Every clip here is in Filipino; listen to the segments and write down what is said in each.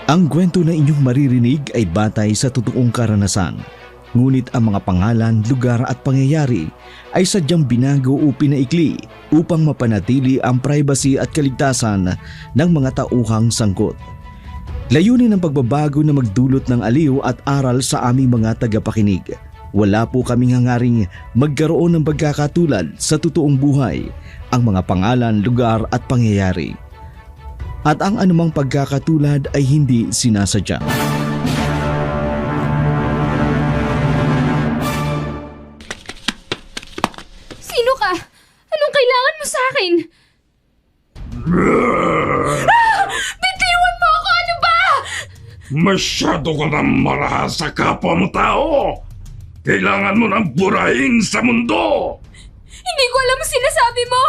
Ang kwento na inyong maririnig ay batay sa totoong karanasan. Ngunit ang mga pangalan, lugar at pangyayari ay sadyang binago o pinaikli upang mapanatili ang privacy at kaligtasan ng mga tauhang sangkot. Layunin ng pagbabago na magdulot ng aliw at aral sa aming mga tagapakinig. Wala po kaming hangaring magkaroon ng pagkakatulad sa totoong buhay, ang mga pangalan, lugar at pangyayari. At ang anumang pagkakatulad ay hindi sinasadya. Sino ka? Anong kailangan mo sa akin? Bitiwan mo ako! Ano ba? Masyado ka na marahas sa kapwa mo tao! Kailangan mo ng burahin sa mundo! Hindi ko alam ang sinasabi mo!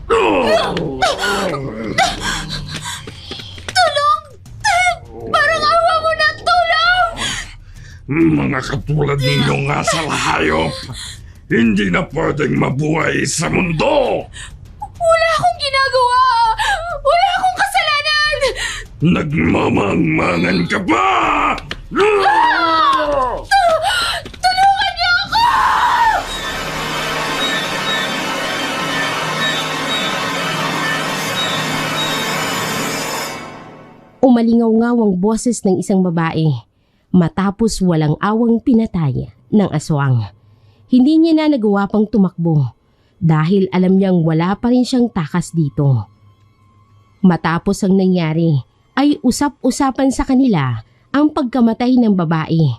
Tulong! Parang awa mo na! Tulong! Mga katulad ninyong asal hayop, hindi na pwedeng mabuhay sa mundo! Wala akong ginagawa! Wala akong kasalanan! Nagmamangmangan ka ba? Tulungan niyo ako! Umalingaw-ngaw ang boses ng isang babae matapos walang awang pinatay ng aswang. Hindi niya na nagawa pang tumakbo dahil alam niyang wala pa rin siyang takas dito. Matapos ang nangyari ay usap-usapan sa kanila ang pagkamatay ng babae.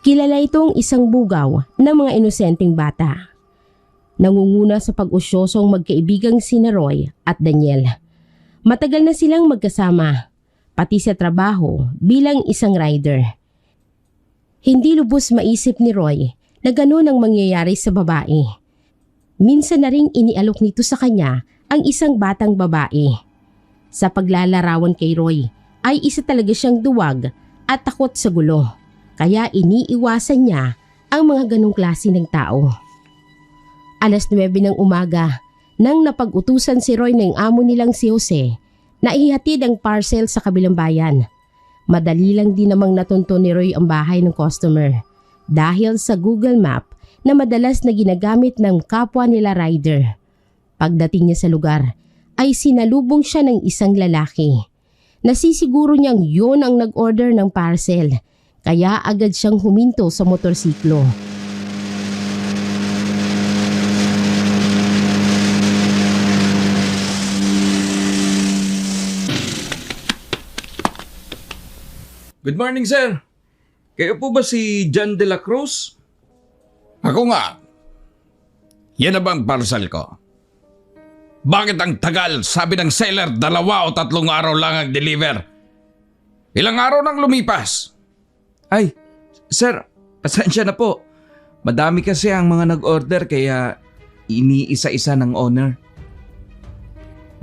Kilala itong isang bugaw ng mga inosenteng bata. Nangunguna sa pag-usyosong magkaibigang sina Roy at Daniel. Matagal na silang magkasama, pati sa trabaho bilang isang rider. Hindi lubos maisip ni Roy na gano'n ang mangyayari sa babae. Minsan na ring inialok nito sa kanya ang isang batang babae. Sa paglalarawan kay Roy ay isa talaga siyang duwag at takot sa gulo. Kaya iniiwasan niya ang mga ganong klase ng tao. 9:00 ng umaga nang napag-utusan si Roy ng amo nilang si Jose na ihatid ang parcel sa kabilang bayan. Madali lang din namang natunto ni Roy ang bahay ng customer dahil sa Google Map na madalas na ginagamit ng kapwa nila rider. Pagdating niya sa lugar ay sinalubong siya ng isang lalaki. Nasisiguro niyang yun ang nag-order ng parcel kaya agad siyang huminto sa motorsiklo. Good morning, sir. Kayo po ba si John de la Cruz? Ako nga. Yan na bang parcel ko? Bakit ang tagal? Sabi ng seller, 2 o 3 araw lang ang deliver. Ilang araw nang lumipas? Ay, sir, pasensya na po. Madami kasi ang mga nag-order kaya iniisa-isa ng owner.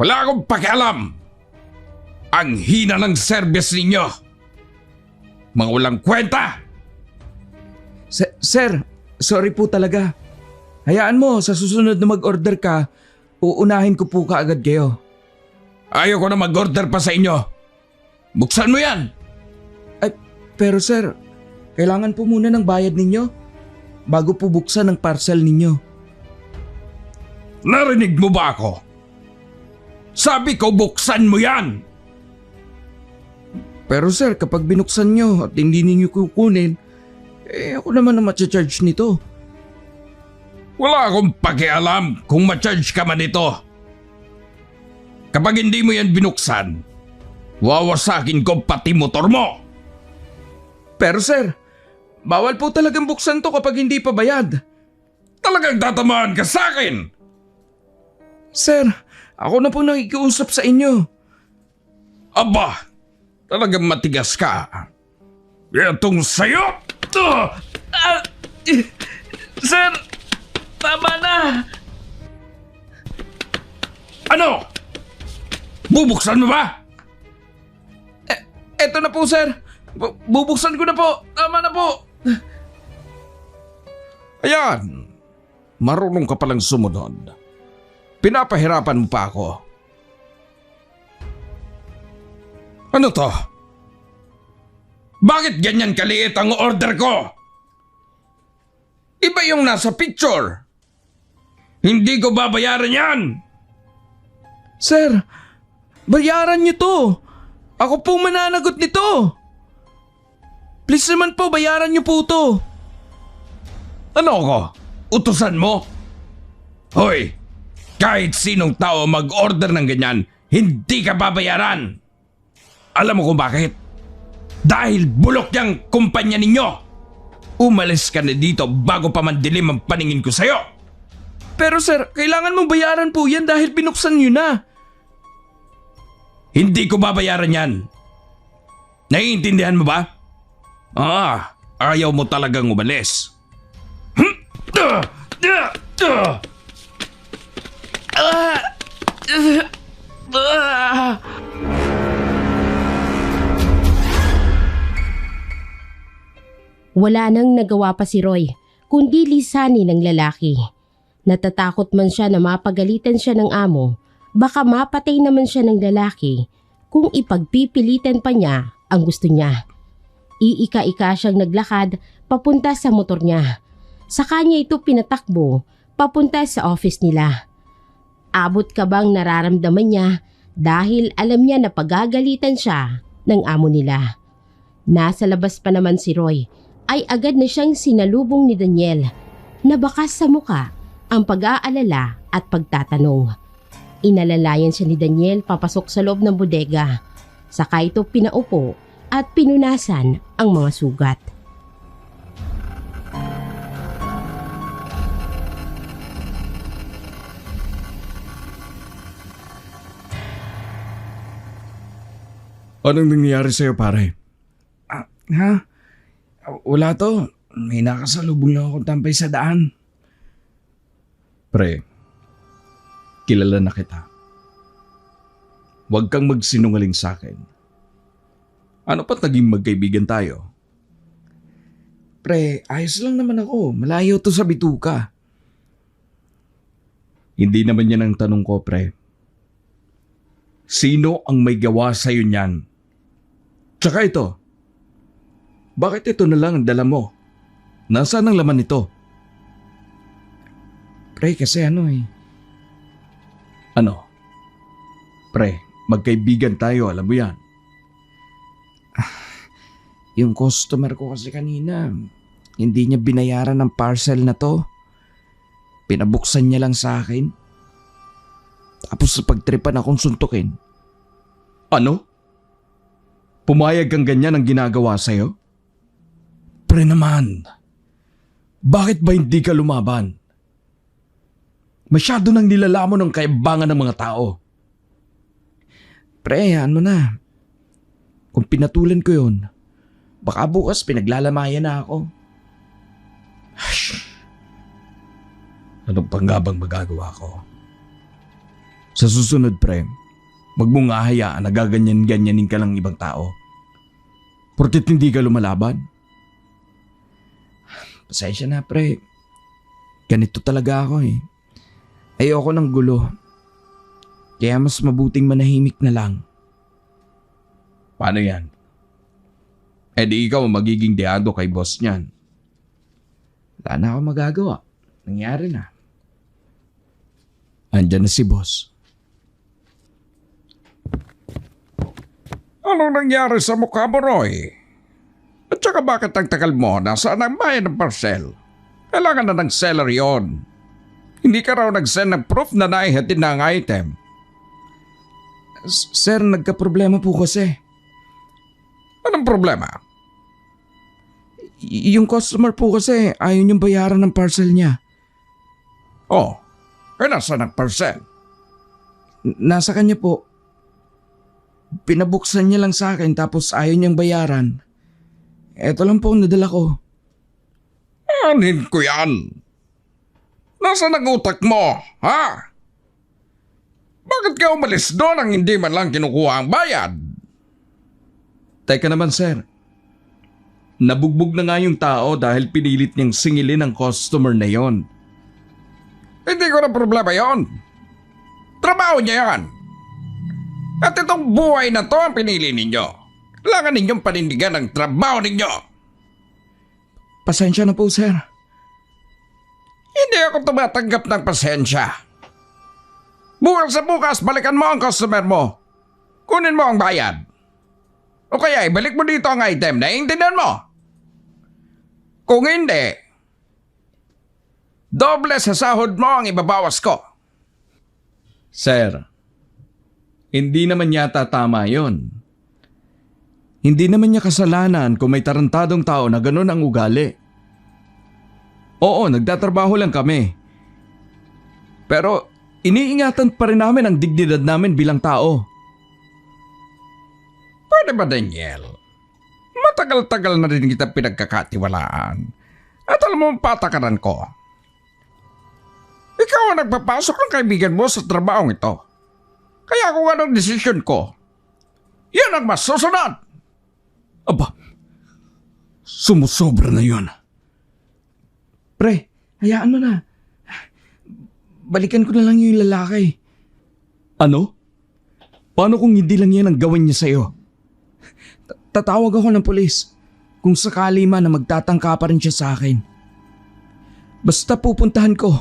Wala akong pakialam. Ang hina ng service ninyo. Mga walang kwenta! Sir, sorry po talaga. Hayaan mo, sa susunod na mag-order ka, uunahin ko po kaagad kayo. Ayaw ko na mag-order pa sa inyo. Buksan mo yan! Ay, pero sir, kailangan po muna ng bayad ninyo bago po buksan ang parcel ninyo. Narinig mo ba ako? Sabi ko buksan mo yan! Pero sir, kapag binuksan nyo at hindi ninyo kukunin, ako naman ang matcha-charge nito. Wala akong pakialam kung ma-charge ka man ito. Kapag hindi mo yan binuksan, wawasakin ko pati motor mo. Pero sir, bawal po talagang buksan to kapag hindi pa bayad. Talagang tatamaan ka sa akin. Sir, ako na po nakikiusap sa inyo. Aba, talagang matigas ka. Itong sayo! Sir, tama na. Ano? Bubuksan mo ba? Eto na po sir. Bubuksan ko na po. Tama na po. Ayan. Marunong ka palang sumunod. Pinapahirapan mo pa ako. Ano to? Bakit ganyan kaliit ang order ko? Iba yung nasa picture. Hindi ko babayaran yan. Sir, bayaran niyo to. Ako po mananagot nito. Please naman po, bayaran niyo po to. Ano ko? Utusan mo? Hoy, kahit sinong tao mag-order ng ganyan, hindi ka babayaran. Alam mo kung bakit? Dahil bulok yung kumpanya ninyo. Umalis ka na dito bago pa mandilim ang paningin ko sa'yo. Pero sir, kailangan mong bayaran po yan dahil binuksan niyo na. Hindi ko babayaran yan. Naiintindihan mo ba? Ayaw mo talagang umalis. Wala nang nagawa pa si Roy, kundi lisanin ng lalaki. Natatakot man siya na mapagalitan siya ng amo, baka mapatay naman siya ng lalaki kung ipagpipilitan pa niya ang gusto niya. Iika-ika siyang naglakad papunta sa motor niya. Sa kanya ito pinatakbo papunta sa office nila. Abot ka bang nararamdaman niya dahil alam niya na pagagalitan siya ng amo nila. Nasa labas pa naman si Roy ay agad na siyang sinalubong ni Daniel na bakas sa muka ang pag-aalala at pagtatanong. Inalalayan siya ni Daniel papasok sa loob ng bodega. Saka ito pinaupo at pinunasan ang mga sugat. Anong nangyayari sa'yo, pare? Ha? Wala to. May nakasalubong lang akong tampay sa daan. Pre, kilala na kita. Huwag kang magsinungaling sa akin. Ano pa't naging magkaibigan tayo? Pre, ayos lang naman ako. Malayo to sa bituka. Hindi naman yan ang tanong ko, pre. Sino ang may gawa sa'yo niyan? Tsaka ito, bakit ito na lang ang dala mo? Nasaan ang laman nito? Pre, kasi ano. Ano? Pre, magkaibigan tayo, alam mo yan. Yung customer ko kasi kanina, hindi niya binayaran ng parcel na to. Pinabuksan niya lang sa akin. Tapos sa pagtripan akong suntukin. Ano? Pumayag kang ganyan ang ginagawa sa'yo? Pre naman, Bakit ba hindi ka lumaban? Masyado nang nilalamon ng kaibangan ng mga tao. pre, ano na. Kung pinatulan ko yun, baka bukas pinaglalamayan na ako. Ano pa nga bang magagawa ko? Sa susunod, pre, wag mong ahayaan na gaganyan-ganyanin ka lang ibang tao. Porket hindi ka lumalaban. Pasensya na, pre. Ganito talaga ako eh. Ayoko ng gulo. Kaya mas mabuting manahimik na lang. Paano yan? Eh di ikaw ang magiging deado kay boss niyan. Wala na ako magagawa. Nangyari na. Andyan na si boss. Anong nangyari sa mukha mo, Roy? At saka bakit ang tagal mo? Nasaan ang bayad ng parcel? Kailangan na ng seller yon. Hindi ka raw nag-send ng proof na naihatid na ang item. Sir, nagka-problema po kasi. Anong problema? Yung customer po kasi ayaw niyang bayaran ng parcel niya. Oh, eh nasaan ang parcel? Nasa kanya po. Pinabuksan niya lang sa akin tapos ayaw niyang bayaran. Eto lang po ang nadala ko. Anin ko yan. Nasaan ang utak mo, ha? Bakit ka umalis doon ang hindi man lang kinukuha ang bayad? Teka naman, sir. Nabugbog na nga yung tao dahil pinilit niyang singilin ang customer na yon. Hindi ko na problema yon. Trabaho niya yan. At itong buhay na to ang pinili ninyo. Kailangan ninyong panindigan ang trabaho ninyo. Pasensya na po, sir. Hindi ako tumatanggap ng pasensya. Bukas sa bukas, balikan mo ang customer mo. Kunin mo ang bayad. O kaya ibalik mo dito ang item. Naiintindihan mo? Kung hindi, doble sa sahod mo ang ibabawas ko. Sir, hindi naman yata tama yon. Hindi naman niya kasalanan kung may tarantadong tao na ganun ang ugali. Oo, nagtatrabaho lang kami. Pero iniingatan pa rin namin ang dignidad namin bilang tao. Pwede ba, Daniel? Matagal-tagal na rin kita pinagkakatiwalaan. At alam mo ang patakaran ko. Ikaw ang nagpapasok ng kaibigan mo sa trabahong ito. Kaya kung anong desisyon ko, yan ang mas susunod. Aba, sumusobra na yon. Pre, hayaan mo na. Balikan ko na lang yung lalaki. Ano? Paano kung hindi lang yan ang gawin niya sa'yo? Tatawag ako ng pulis kung sakali man na magtatangka pa rin siya sa akin. Basta pupuntahan ko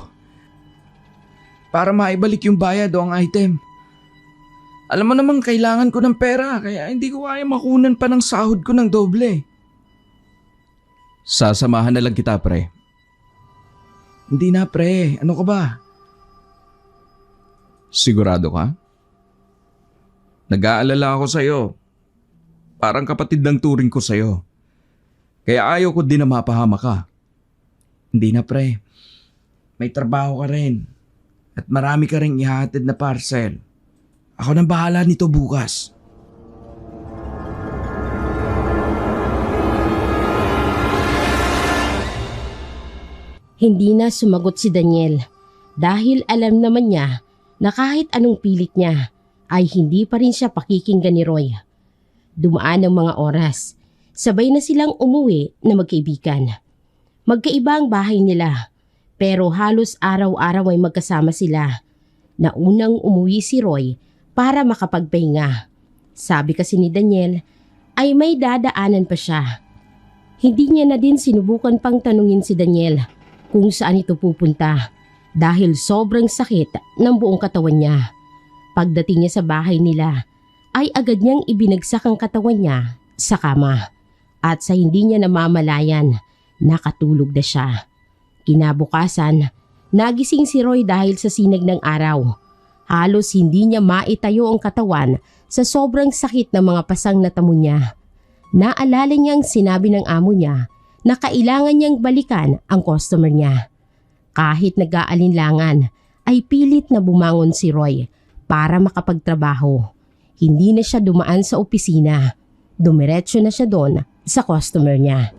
para maibalik yung bayad o ang item. Alam mo namang kailangan ko ng pera kaya hindi ko kaya makunan pa ng sahod ko ng doble. Sasamahan na lang kita, pre. Hindi na, pre. Ano ka ba? Sigurado ka? Nag-aalala ako sa'yo. Parang kapatid ng turing ko sa'yo. Kaya ayaw ko din na mapahama ka. Hindi na, pre. May trabaho ka rin. At marami ka rin ihahatid na parcel. Ako nang bahala nito bukas. Hindi na sumagot si Daniel dahil alam naman niya na kahit anong pilit niya ay hindi pa rin siya pakikinggan ni Roy. Dumaan ang mga oras. Sabay na silang umuwi na magkaibigan. Magkaiba ang bahay nila pero halos araw-araw ay magkasama sila. Naunang umuwi si Roy para makapagpahinga. Sabi kasi ni Daniel ay may dadaanan pa siya. Hindi niya na din sinubukan pang tanungin si Daniel kung saan ito pupunta dahil sobrang sakit ng buong katawan niya. Pagdating niya sa bahay nila ay agad niyang ibinagsak ang katawan niya sa kama at sa hindi niya namamalayan nakatulog na siya. Kinabukasan, nagising si Roy dahil sa sinag ng araw. Halos hindi niya maitayo ang katawan sa sobrang sakit ng mga pasang natamo niya. Naalala niyang sinabi ng amo niya na kailangan niyang balikan ang customer niya. Kahit nag-aalinlangan ay pilit na bumangon si Roy para makapagtrabaho. Hindi na siya dumaan sa opisina. Dumiretso na siya doon sa customer niya.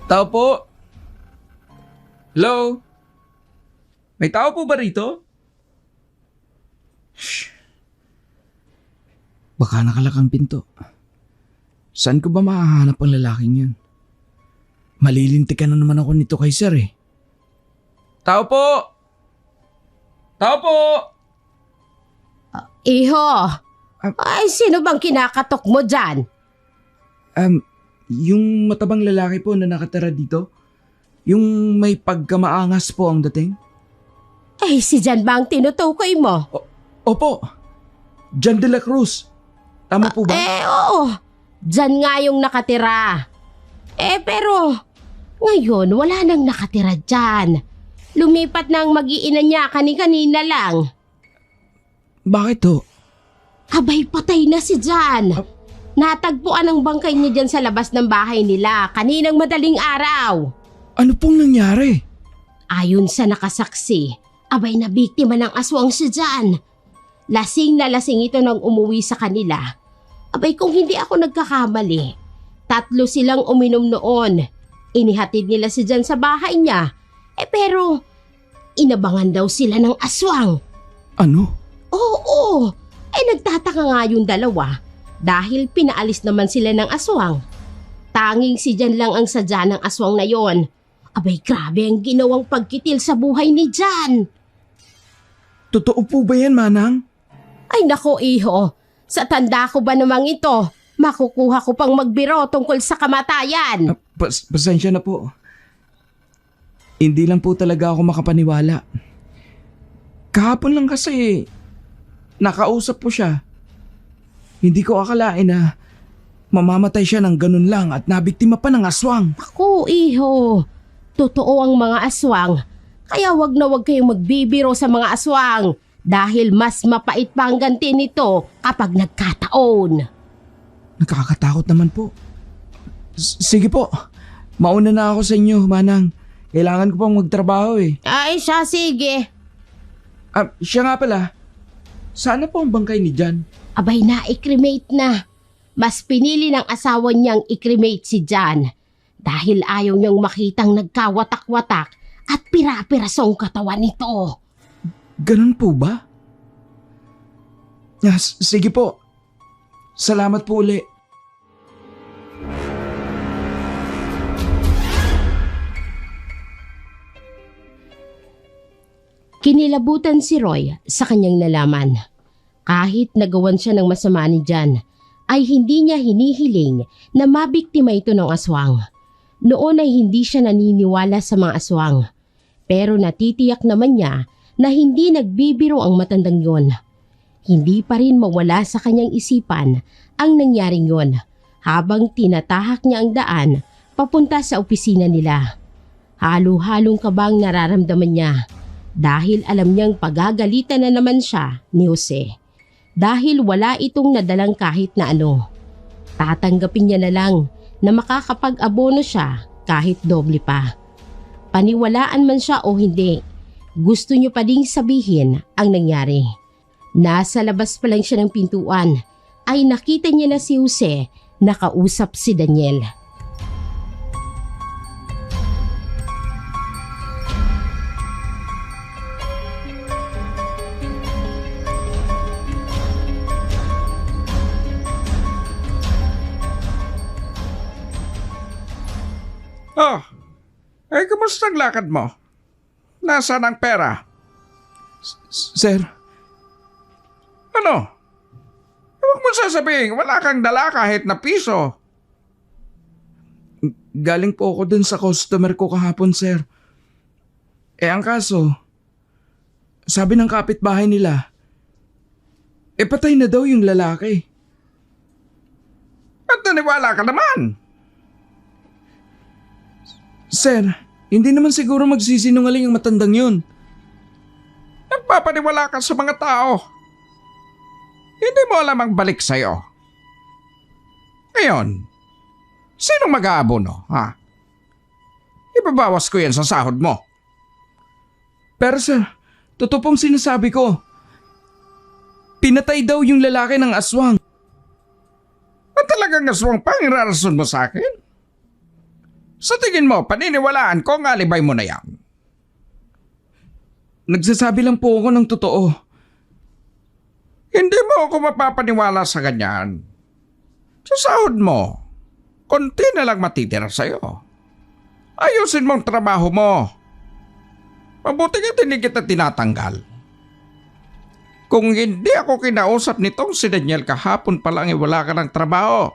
Tao po? Hello? May tao po ba rito? Shh. Baka nakalak ang pinto. Saan ko ba mahahanap ang lalaking yun? Malilintikan na naman ako nito kay sir eh. Tao po! Tao po! Iho! Ay, sino bang kinakatok mo dyan? Yung matabang lalaki po na nakatira dito. Yung may pagkamaangas po ang dating. Ay, si Jan ba ang tinutukoy mo? Opo. Jan de la Cruz. Tama po ba? Oo. Jan nga yung nakatira. Pero ngayon wala nang nakatira dyan. Lumipat na ang mag-iina niya kani-kanina lang. Bakit ho? Abay, patay na si Jan. Natagpuan ang bangkay niya dyan sa labas ng bahay nila kaninang madaling araw. Ano pong nangyari? Ayon sa nakasaksi, abay na biktima ng aswang si Jan. Lasing na lasing ito nang umuwi sa kanila. Abay kung hindi ako nagkakamali, 3 silang uminom noon. Inihatid nila si Jan sa bahay niya. Pero inabangan daw sila ng aswang. Ano? Oo, nagtataka nga yung dalawa. dahil pinaalis naman sila ng aswang. Tanging si Jan lang ang sadya ng aswang na yon. Abay, grabe ang ginawang pagkitil sa buhay ni Jan. Totoo po ba yan, Manang? Ay nako iho, sa tanda ko ba namang ito, makukuha ko pang magbiro tungkol sa kamatayan. Pasensya na po. Hindi lang po talaga ako makapaniwala. Kahapon lang kasi, nakausap po siya. Hindi ko akalain na mamamatay siya ng ganun lang at nabiktima pa ng aswang. Ako iho, totoo ang mga aswang. Kaya wag na wag kayong magbibiro sa mga aswang dahil mas mapait pa ang ganti nito kapag nagkataon. Nakakatakot naman po. Sige po, mauna na ako sa inyo, Manang. Kailangan ko pang magtrabaho eh. Ay siya, sige. Siya nga pala, sana po ang bangkay ni Jan? Abay na, i-cremate na. Mas pinili ng asawa niyang i-cremate si Jan dahil ayaw niyang makitang nagkawatak-watak at pira-pirasong katawan nito. Ganun po ba? Sige po. Salamat po uli. Kinilabutan si Roy sa kanyang nalaman. Kahit nagawan siya ng masama ni Jan, ay hindi niya hinihiling na mabiktima ito ng aswang. Noon ay hindi siya naniniwala sa mga aswang. Pero natitiyak naman niya na hindi nagbibiro ang matandang yon. Hindi pa rin mawala sa kanyang isipan ang nangyaring yon habang tinatahak niya ang daan papunta sa opisina nila. Halo-halong kabang nararamdaman niya dahil alam niyang pagagalitan na naman siya ni Jose. Dahil wala itong nadalang kahit na ano. Tatanggapin niya na lang na makakapag-abono siya kahit doble pa. Paniwalaan man siya o hindi, gusto niyo pa ding sabihin ang nangyari. Nasa labas pa lang siya ng pintuan ay nakita niya na si Jose nakausap si Daniel. Oh, kamusta ang lakad mo? Nasaan ang pera? Sir, Ano? Huwag mo sasabihin, wala kang dala kahit na piso. galing po ako dun sa customer ko kahapon, sir. Ang kaso, sabi ng kapitbahay nila, patay na daw yung lalaki. At naniwala ka naman. Sir, hindi naman siguro magsisinungaling ang matandang yun. Nagpapaniwala ka sa mga tao. Hindi mo alam ang balik sa'yo. Ngayon, sinong mag-aabono, ha? Ibabawas ko yan sa sahod mo. Pero sir, totoo pong sinasabi ko. Pinatay daw yung lalaki ng aswang. At talagang aswang pang irarason mo sa akin? Sa tingin mo, paniniwalaan ko ang alibay mo na yan. Nagsasabi lang po ako ng totoo. Hindi mo ako mapapaniwala sa ganyan. Sa sahod mo, konti na lang matitira sa'yo. Ayusin mo ang trabaho mo. Mabuti ka hindi kita tinatanggal. Kung hindi ako kinausap nitong si Daniel kahapon pa lang wala ka ng trabaho.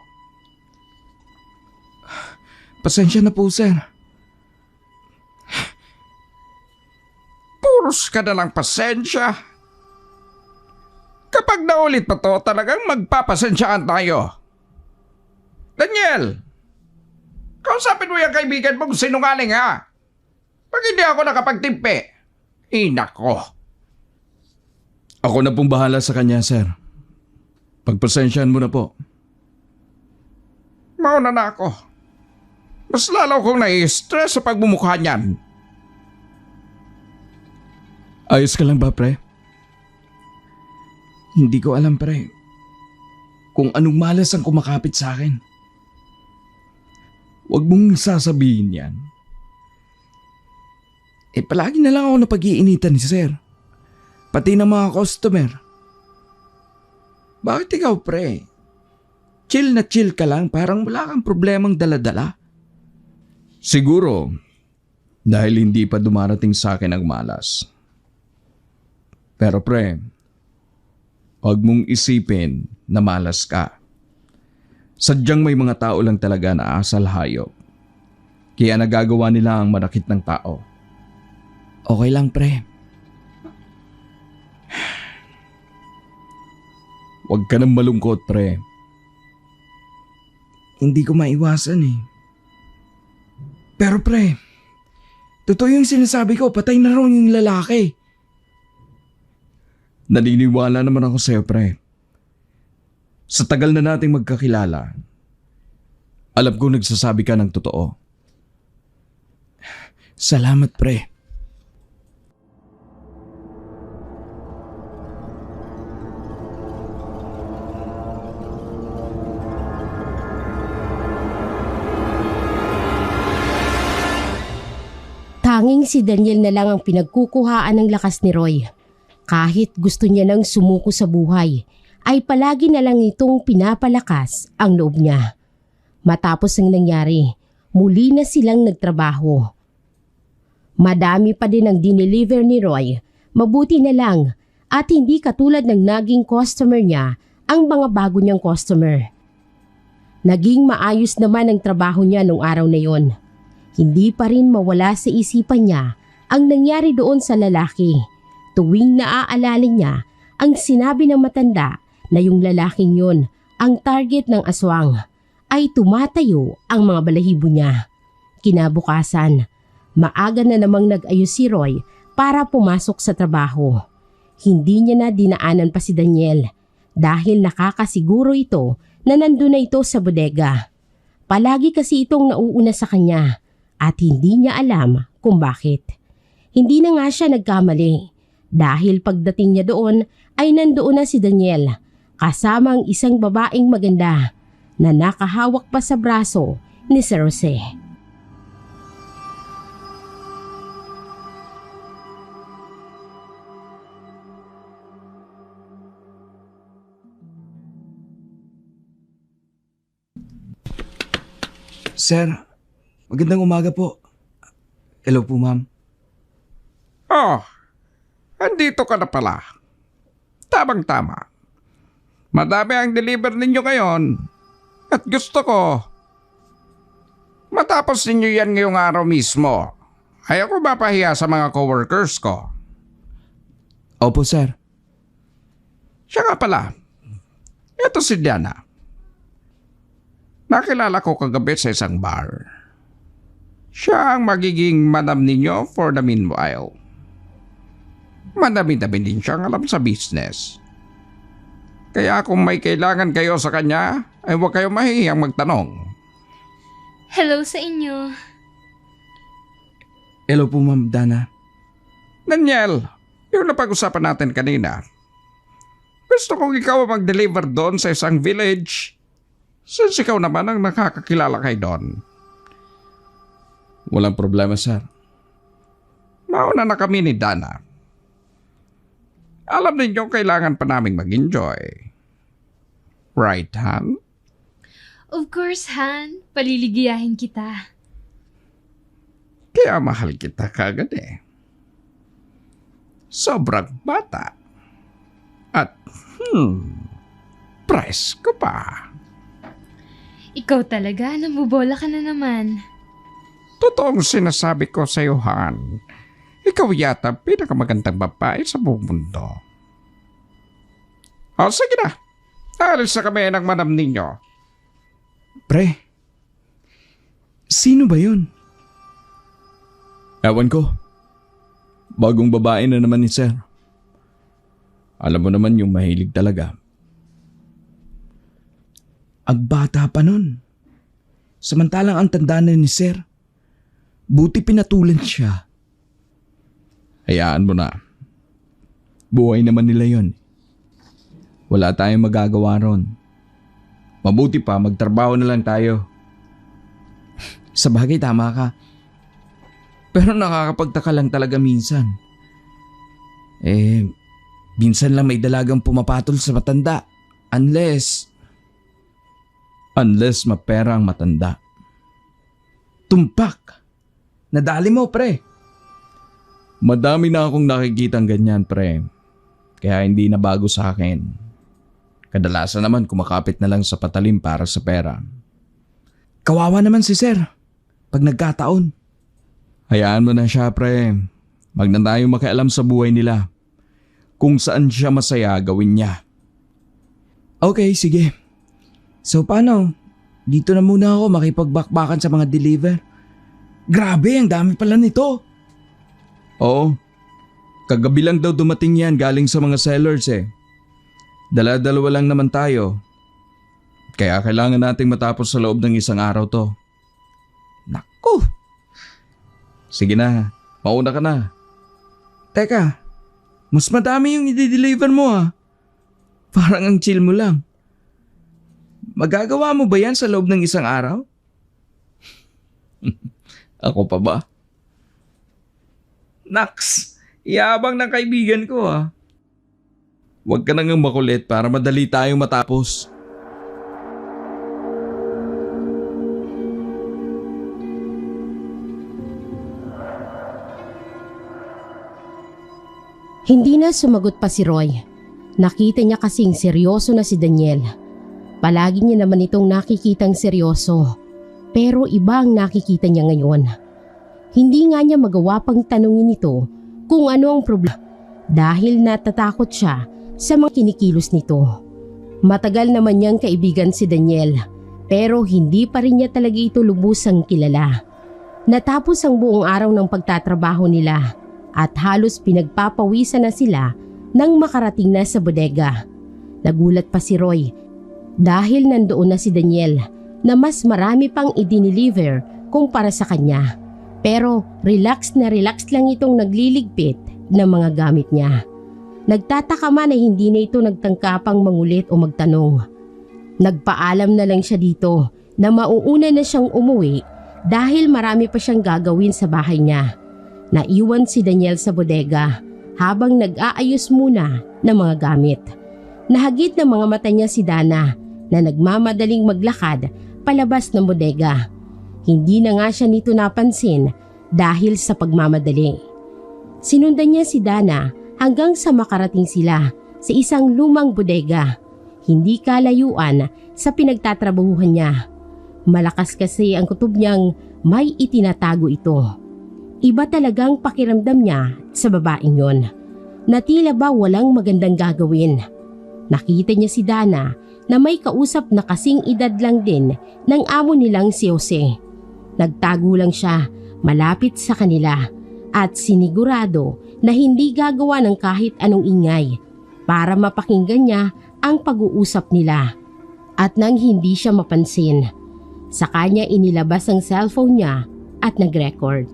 Pasensya na po, sir. Puros ka na lang pasensya. Kapag naulit pa to, talagang magpapasensyaan tayo. Daniel, kausapin mo yung kaibigan mong sinungaling, ha? Pag hindi ako nakapagtimpi, nako. Ako na pong bahala sa kanya, sir. Pagpasensyahan mo na po. Mauna na ako. Mas lalo kong nai-stress sa pagmumukha niyan. Ayos ka lang ba, pre? Hindi ko alam, pre, kung anong malas ang kumakapit sa akin. Huwag mong sasabihin yan. Palagi na lang ako napag-iinitan ni sir. Pati ng mga customer. Bakit ikaw, pre? chill na chill ka lang, parang wala kang problemang daladala. Siguro, dahil hindi pa dumarating sa akin ang malas. Pero pre, huwag mong isipin na malas ka. Sadyang may mga tao lang talaga na asal hayop. Kaya nagagawa nila ang manakit ng tao. Okay lang pre. Huwag ka nang malungkot pre. Hindi ko maiwasan eh. Pero pre, totoo yung sinasabi ko, patay na raw yung lalaki. Naniniwala naman ako sa'yo pre. Sa tagal na nating magkakilala, alam ko nagsasabi ka ng totoo. Salamat pre. Tanging si Daniel na lang ang pinagkukuhaan ng lakas ni Roy. Kahit gusto niya nang sumuko sa buhay, ay palagi na lang itong pinapalakas ang loob niya. Matapos ang nangyari, muli na silang nagtrabaho. Madami pa din ang dineliver ni Roy, mabuti na lang at hindi katulad ng naging customer niya ang mga bago niyang customer. Naging maayos naman ang trabaho niya nung araw na yon. Hindi pa rin mawala sa isipan niya ang nangyari doon sa lalaki. Tuwing naaalala niya ang sinabi ng matanda na yung lalaking yon ang target ng aswang, ay tumatayo ang mga balahibo niya. Kinabukasan, maaga na namang nag-ayos si Roy para pumasok sa trabaho. Hindi niya na dinaanan pa si Daniel dahil nakakasiguro ito na nandun na ito sa bodega. Palagi kasi itong nauuna sa kanya at hindi niya alam kung bakit. Hindi na nga siya nagkamali dahil pagdating niya doon ay nandoon na si Daniel kasama ang isang babaeng maganda na nakahawak pa sa braso ni Sir Jose. Sir, magandang umaga po. Hello po ma'am. Oh, andito ka na pala. Tamang-tama. Madami ang deliver ninyo ngayon. At gusto ko, matapos ninyo yan ngayong araw mismo. Ayaw ko mapahiya sa mga coworkers ko. Opo sir. Siya nga pala, ito si Diana. Nakilala ko kagabi sa isang bar. Siya ang magiging madam ninyo for the meanwhile. Madami-dami din siyang alam sa business. Kaya kung may kailangan kayo sa kanya, ay huwag kayong mahihiyang magtanong. Hello sa inyo. Hello po ma'am Dana. Daniel, yung napag-usapan natin kanina. Gusto kong ikaw ang mag-deliver doon sa isang village. Since ikaw naman ang nakakakilala kay doon. Walang problema sir. Mauna na kami ni Dana. Alam ninyo kailangan pa naming mag-enjoy. Right, Han? Of course, Han. Paliligayahin kita. Kaya mahal kita kagad eh. Sobrang bata. At, price ko pa. Ikaw talaga, nabubola ka na naman. Totoong sinasabi ko sa iyo, Han. Ikaw yata pinakamagandang babae sa buong mundo. O sige na. Alis na kami ng madam ninyo. Pre, sino ba yun? Ewan ko. Bagong babae na naman ni sir. Alam mo naman yung mahilig talaga. Ang bata pa nun. Samantalang ang tanda na ni sir. Buti pinatulan siya. Hayaan mo na. Buhay naman nila yon. Wala tayong magagawa ron. Mabuti pa magtrabaho na lang tayo. Sa bagay tama ka. Pero nakakapagtaka lang talaga minsan. Minsan lang may dalagang pumapatol sa matanda. Unless Unless mapera ang matanda. Tumpak! Nadali mo, pre. Madami na akong nakikitang ganyan, pre. Kaya hindi na bago sa akin. Kadalasan naman kumakapit na lang sa patalim para sa pera. Kawawa naman si sir. Pag nagkataon. Hayaan mo na siya, pre. Wag na tayo makialam sa buhay nila. Kung saan siya masaya, gawin niya. Okay, sige. So paano? Dito na muna ako makipagbakbakan sa mga deliver. Grabe, ang dami pala nito. Oo. Kagabi lang daw dumating yan galing sa mga sellers eh. Dala-dalawa lang naman tayo. Kaya kailangan nating matapos sa loob ng isang araw to. Naku! Sige na, mauna ka na. Teka, mas madami yung i-deliver mo ah. Parang ang chill mo lang. Magagawa mo ba yan sa loob ng isang araw? Ako pa ba? Naks, yabang ng kaibigan ko ah. Huwag ka nang makulit para madali tayong matapos. Hindi na sumagot pa si Roy. Nakita niya kasing seryoso na si Daniel. Palagi niya naman itong nakikitang seryoso. Pero iba ang nakikita niya ngayon. Hindi nga niya magawa pang tanungin ito kung ano ang problema dahil natatakot siya sa mga kinikilos nito. Matagal naman niyang kaibigan si Daniel pero hindi pa rin niya talaga ito lubusang kilala. Natapos ang buong araw ng pagtatrabaho nila at halos pinagpapawisan na sila nang makarating na sa bodega. Nagulat pa si Roy dahil nandoon na si Daniel na mas marami pang i-deliver kumpara sa kanya. Pero relax na relax lang itong nagliligpit ng mga gamit niya. Nagtataka man na hindi na ito nagtangkapang mangulit o magtanong. Nagpaalam na lang siya dito na mauuna na siyang umuwi dahil marami pa siyang gagawin sa bahay niya. Naiwan si Daniel sa bodega habang nag-aayos muna ng mga gamit. Nahagit ng mga mata niya si Dana na nagmamadaling maglakad palabas ng bodega. Hindi na nga siya nito napansin dahil sa pagmamadali. Sinundan niya si Dana hanggang sa makarating sila sa isang lumang bodega. Hindi kalayuan sa pinagtatrabahuhan niya. Malakas kasi ang kutob niyang may itinatago ito. Iba talagang pakiramdam niya sa babaeng yon. Na tila ba walang magandang gagawin. Nakita niya si Dana na may kausap na kasing edad lang din ng amo nilang si Jose. Nagtago lang siya malapit sa kanila at sinigurado na hindi gagawa ng kahit anong ingay para mapakinggan niya ang pag-uusap nila. At nang hindi siya mapansin, sa kanya inilabas ang cellphone niya at nag-record.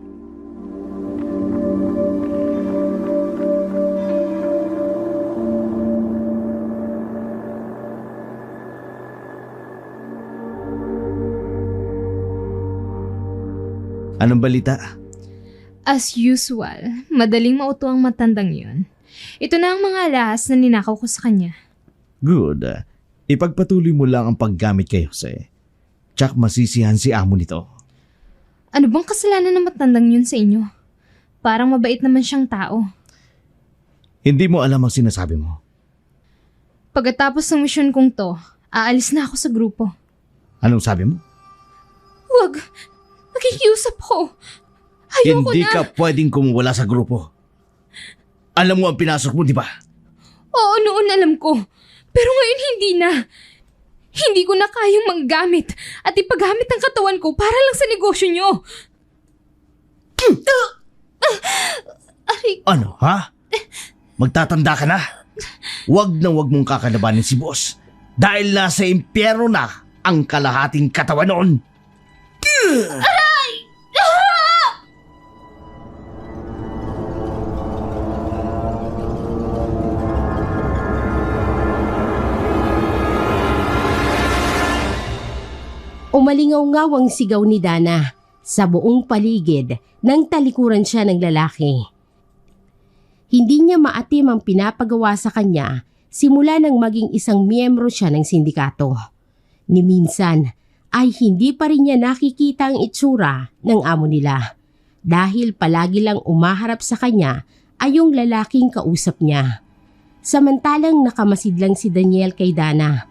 Anong balita? As usual, madaling mauto ang matandang yun. Ito na ang mga alahas na ninakaw ko sa kanya. Good. Ipagpatuloy mo lang ang paggamit kay Jose. Tsak masisihan si amo nito. Ano bang kasalanan ng matandang yun sa inyo? Parang mabait naman siyang tao. Hindi mo alam ang sinasabi mo. Pagkatapos ng misyon kong to, aalis na ako sa grupo. Anong sabi mo? Wag! Nakikiusap ko! Ayoko Hindi na! ka pwedeng kumuwala sa grupo. Alam mo ang pinasok mo, di ba? Oo, noon alam ko. Pero ngayon hindi na. Hindi ko na kayang manggamit at ipagamit ang katawan ko para lang sa negosyo nyo. Aray, Ano, ha? Magtatanda ka na? Huwag mong kakalabanin si boss. Dahil nasa impyerno na ang kalahating katawan noon. Umalingaw-ngaw ang sigaw ni Dana sa buong paligid nang talikuran siya ng lalaki. Hindi niya maatim ang pinapagawa sa kanya simula nang maging isang miyembro siya ng sindikato. Ni minsan ay hindi pa rin niya nakikita ang itsura ng amo nila dahil palagi lang umaharap sa kanya ay yung lalaking kausap niya. Samantalang nakamasid lang si Daniel kay Dana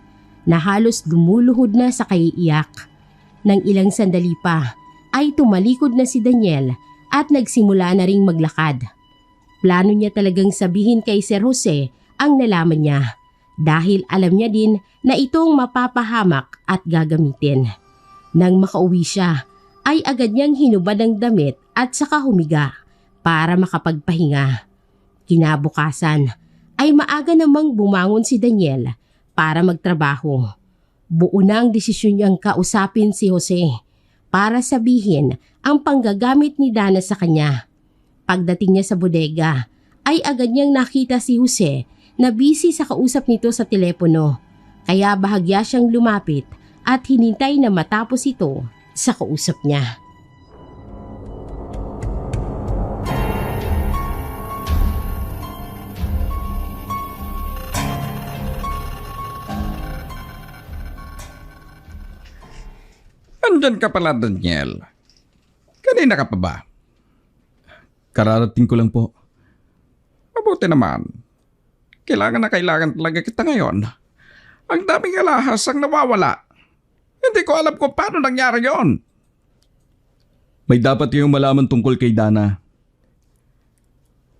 na halos lumuluhod na sa kaiiyak. Nang ilang sandali pa ay tumalikod na si Daniel at nagsimula na ring maglakad. Plano niya talagang sabihin kay Sir Jose ang nalaman niya dahil alam niya din na itong mapapahamak at gagamitin. Nang makauwi siya ay agad niyang hinubad ang damit at saka humiga para makapagpahinga. Kinabukasan ay maaga namang bumangon si Daniel para magtrabaho. Buo na ang desisyon niyang kausapin si Jose para sabihin ang panggagamit ni Dana sa kanya. Pagdating niya sa bodega ay agad niyang nakita si Jose na busy sa kausap nito sa telepono. Kaya bahagya siyang lumapit at hinintay na matapos ito sa kausap niya. Andyan ka pala, Daniel. Kanina ka pa ba? Kararating ko lang po. Mabuti naman. Kailangan talaga kita ngayon. Ang daming alahas ang nawawala. Hindi ko alam kung paano nangyari yon. May dapat kayong malaman tungkol kay Dana.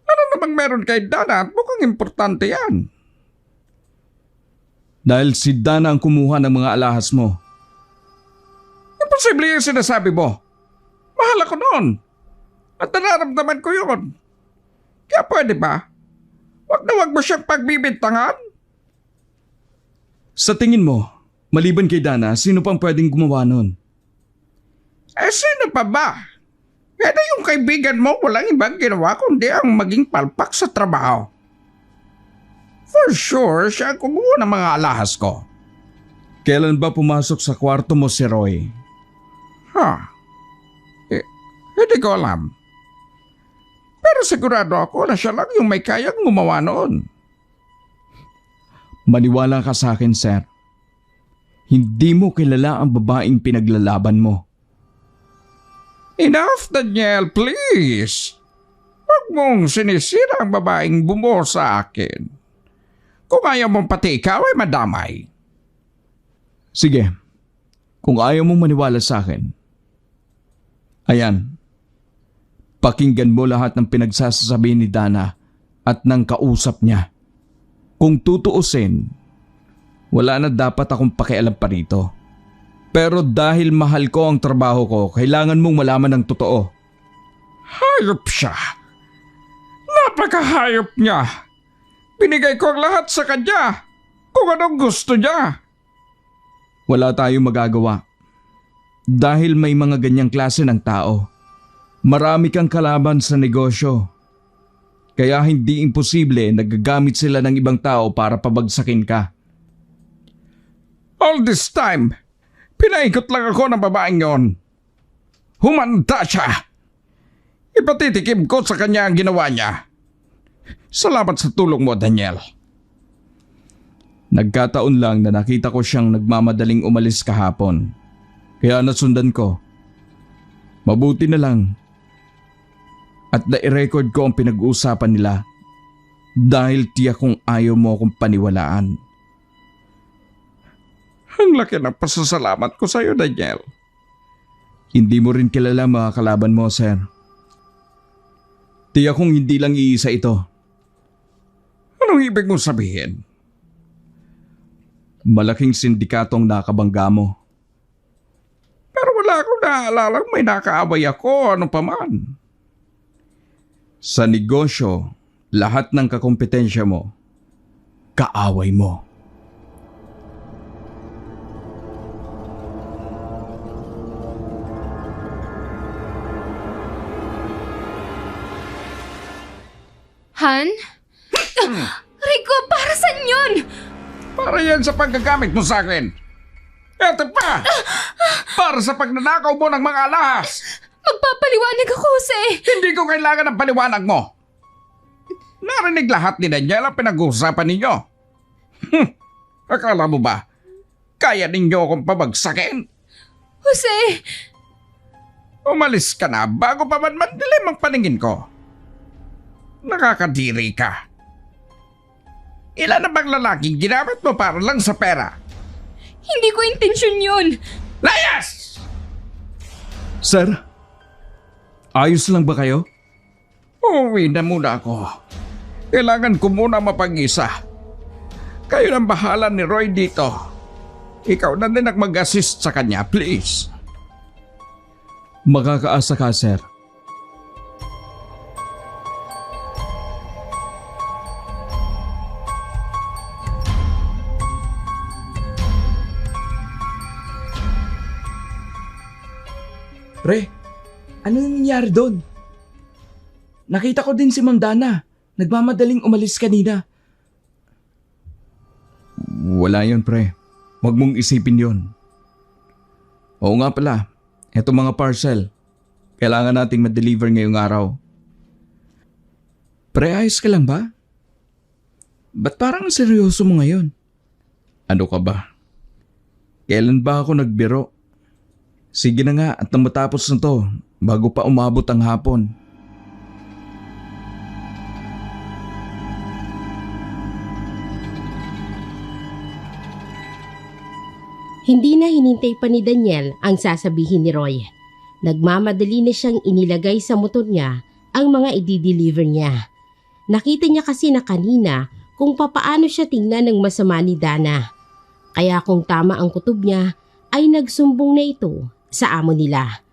Ano namang meron kay Dana at mukhang importante yan. Dahil si Dana ang kumuha ng mga alahas mo. Imposible yung sinasabi mo. Mahal ako noon. At nararamdaman ko yun. Kaya pwede ba? Wag mo siyang pagbibintangan. Sa tingin mo, maliban kay Dana, sino pang pwedeng gumawa nun? Eh sino pa ba? Kaya na yung kaibigan mo walang ibang ginawa kundi ang maging palpak sa trabaho. For sure, siya ang kumuha ng mga alahas ko. Kailan ba pumasok sa kwarto mo si Roy? Hindi ko alam. Pero sigurado ako na siya lang yung may kayang gumawa noon. Maniwala ka sa akin, sir. Hindi mo kilala ang babaeng pinaglalaban mo. Enough, Daniel, please. Huwag mong sinisira ang babaeng bumuo sa akin. Kung ayaw mong pati ikaw ay madamay. Sige, kung ayaw mong maniwala sa akin, ayan, pakinggan mo lahat ng pinagsasabi ni Dana at ng kausap niya. Kung tutuusin, wala na dapat akong pakialam pa rito. Pero dahil mahal ko ang trabaho ko, kailangan mong malaman ng totoo. Hayop siya. Napakahayop niya. Binigay ko ang lahat sa kanya. Kung anong gusto niya. Wala tayong magagawa. Dahil may mga ganyang klase ng tao. Marami kang kalaban sa negosyo. Kaya hindi imposible nagagamit sila ng ibang tao para pabagsakin ka. All this time, pinaikot lang ako ng babaeng yon. Humanda siya. Ipatitikim ko sa kanya ang ginawa niya. Salamat sa tulong mo, Daniel. Nagkataon lang na nakita ko siyang nagmamadaling umalis kahapon. Kaya nasundan ko. Mabuti na lang. At nai-record ko ang pinag-uusapan nila dahil tiyak kong ayaw mo akong paniwalaan. Ang laki ng pasasalamat ko sa iyo, Daniel. Hindi mo rin kilala mga kalaban mo, sir. Tiyak kong hindi lang iisa ito. Anong ibig mong sabihin? Malaking sindikatong nakabangga mo. Pero wala akong naalalang may nakaaway ako, ano pa man. Sa negosyo, lahat ng kakompetensya mo, kaaway mo. Han? Rico, para saan yun? Para yan sa paggagamit mo sa akin. Eto pa! Para sa pagnanakaw mo ng mga alahas. Magpapaliwanag ako, Jose. Hindi ko kailangan ng paliwanag mo. Narinig lahat ni Daniel ang pinag-uusapan ninyo. Akala mo ba? Kaya ninyo akong pabagsakin? Jose, Umalis ka na bago pa man mandilim ang paningin ko. Nakakadiri ka. Ilan na bang lalaking ginamit mo para lang sa pera? hindi ko intensyon yun. Layas! Sir, ayos lang ba kayo? Uuwi na muna ako. Kailangan ko muna mapag-isa. Kayo nang bahala ni Roy dito. Ikaw na din ang mag-assist sa kanya, please. Makakaasa ka, sir. Pre, ano nangyari doon? Nakita ko din si Ma'am Dana. Nagmamadaling umalis kanina. Wala yun, pre. Huwag mong isipin yun. Oo nga pala, eto mga parcel. Kailangan nating ma-deliver ngayong araw. Pre, ayos ka lang ba? Ba't parang seryoso mo ngayon? Ano ka ba? Kailan ba ako nagbiro? Sige na nga at matapos na to bago pa umabot ang hapon. Hindi na hinintay pa ni Daniel ang sasabihin ni Roy. Nagmamadali na siyang inilagay sa motor niya ang mga i-deliver niya. Nakita niya kasi na kanina kung papaano siya tingnan ng masama ni Dana. Kaya kung tama ang kutob niya ay nagsumbong na ito sa amo nila.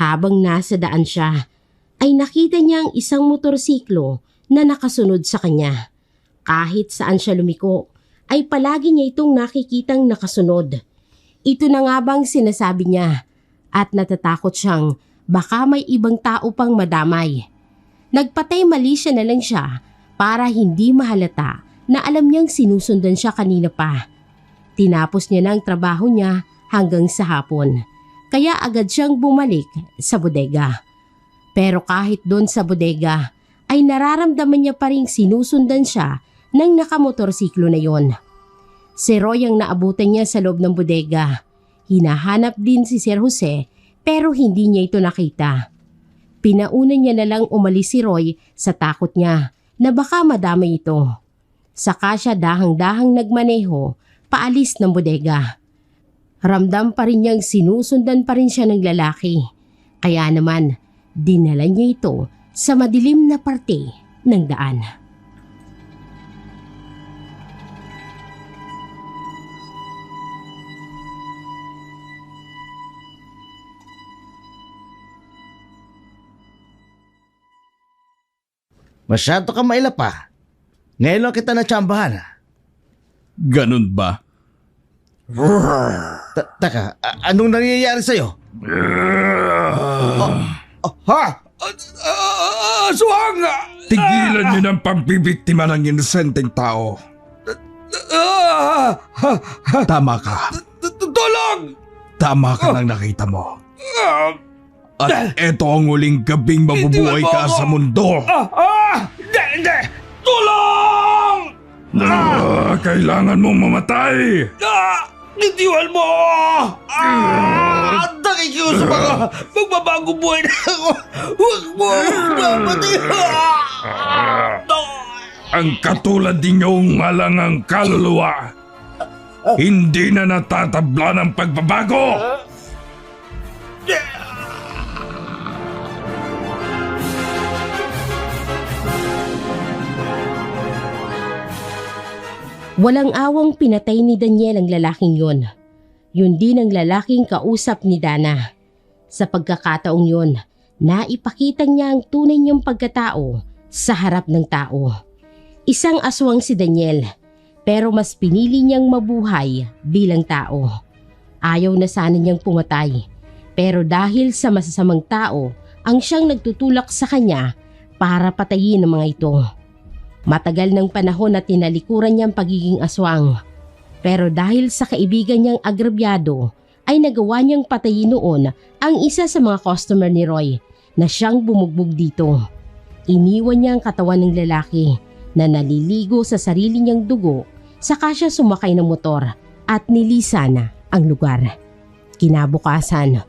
Habang nasa daan siya ay nakita niya ang isang motorsiklo na nakasunod sa kanya. Kahit saan siya lumiko ay palagi niya itong nakikitang nakasunod. Ito na nga bang sinasabi niya at natatakot siyang baka may ibang tao pang madamay. Nagpatay mali siya na lang siya para hindi mahalata na alam niyang sinusundan siya kanina pa. Tinapos niya na ang trabaho niya hanggang sa hapon, kaya agad siyang bumalik sa bodega. Pero kahit doon sa bodega ay nararamdaman niya pa ring sinusundan siya ng nakamotorsiklo na yon. Si Roy ang naabutan niya sa loob ng bodega. Hinahanap din si Sir Jose pero hindi niya ito nakita. Pinauna niya na lang umalis si Roy sa takot niya na baka madamay ito. Saka siya dahang-dahang nagmaneho paalis ng bodega. Ramdam pa rin niyang sinusundan pa rin siya ng lalaki. Kaya naman, dinala niya ito sa madilim na parte ng daan. Masyado ka maila pa. Ngayon lang kita natsambahan. Ganun ba? Taka, anong nangyayari sa'yo? Ha? Aswang! Tigilan niyo ng pagbibiktima ng inosenteng tao. Tama ka. Tulong! Tama ka ng nakita mo. At eto ang huling gabing mabubuhay ka sa mundo. Hindi! Tulong! Kailangan mong mamatay. Nitiwan mo! Nakikiusap ako! Magbabago buhay na ako! Huwag mo akong mamatay! Ang katulad ninyong malangang kaluluwa, hindi na natatabla ng pagbabago. Walang awang pinatay ni Daniel ang lalaking yun. Yun din ang lalaking kausap ni Dana. Sa pagkakataong yun, naipakita niya ang tunay niyang pagkatao sa harap ng tao. Isang aswang si Daniel, pero mas pinili niyang mabuhay bilang tao. Ayaw na sana niyang pumatay, pero dahil sa masasamang tao ang siyang nagtutulak sa kanya para patayin ang mga ito. Matagal ng panahon na tinalikuran niyang pagiging aswang. Pero dahil sa kaibigan niyang agrabyado, ay nagawa niyang patayin noon ang isa sa mga customer ni Roy na siyang bumugbog dito. Iniwan niya ang katawan ng lalaki na naliligo sa sarili niyang dugo, saka siya sumakay ng motor at nilisan ang lugar. Kinabukasan,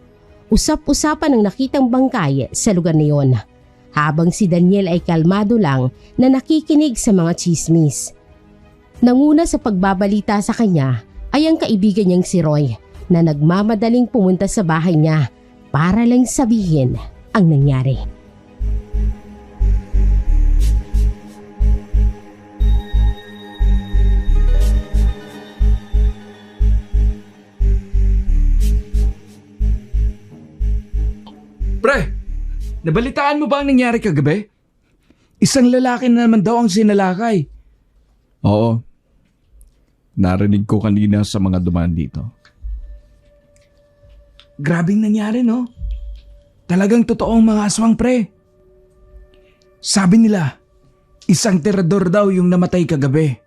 usap-usapan ang nakitang bangkay sa lugar na iyon, habang si Daniel ay kalmado lang na nakikinig sa mga tsismis. Nanguna sa pagbabalita sa kanya ay ang kaibigan niyang si Roy na nagmamadaling pumunta sa bahay niya para lang sabihin ang nangyari. Pre, nabalitaan mo ba ang nangyari kagabi? Isang lalaki na naman daw ang sinalakay. Oo. Narinig ko kanina sa mga dumaan dito. Grabing nangyari, no? Talagang totoong mga aswang, pre. Sabi nila, isang tirador daw yung namatay kagabi.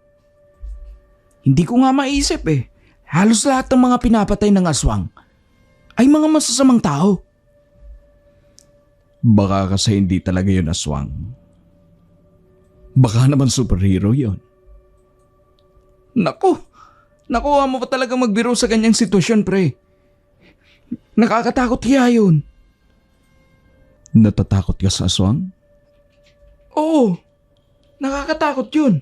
Hindi ko nga maisip eh. Halos lahat ng mga pinapatay ng aswang ay mga masasamang tao. Baka kasi hindi talaga yun aswang. Baka naman superhero yun. Naku, nakuha mo pa talaga magbiro sa ganyang sitwasyon, pre. Nakakatakot kaya yun. Natatakot ka sa aswang? Oo, nakakatakot yun.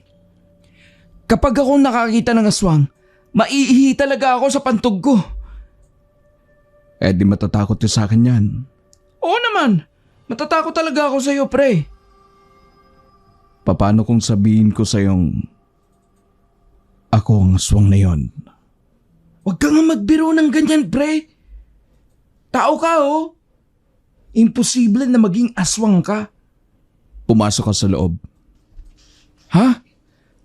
Kapag ako nakakita ng aswang, maiihi talaga ako sa pantog ko. Eh di matatakot ka sa akin yan. Oo naman, matatakot talaga ako sa iyo, pre. Paano kung sabihin ko sa'yong ako ang aswang na yon? Huwag ka nga magbiro ng ganyan, pre. Tao ka, oh. Imposible na maging aswang ka. Pumasok ka sa loob. Ha?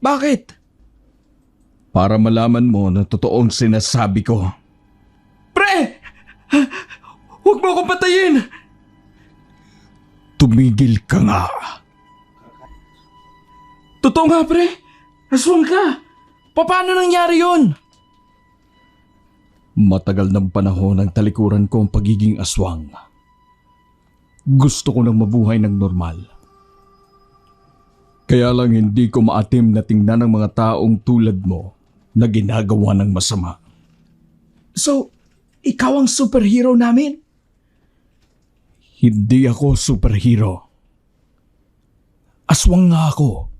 Bakit? Para malaman mo na totoong sinasabi ko. Pre! Huwag mo akong patayin! Tumigil ka nga. Totoo nga, pre. Aswang ka. Paano nangyari yun? Matagal ng panahon ang talikuran ko ang pagiging aswang. Gusto ko nang mabuhay ng normal. Kaya lang hindi ko maatim na tingnan ng mga taong tulad mo na ginagawa ng masama. So, ikaw ang superhero namin? Hindi ako superhero. Aswang nga ako.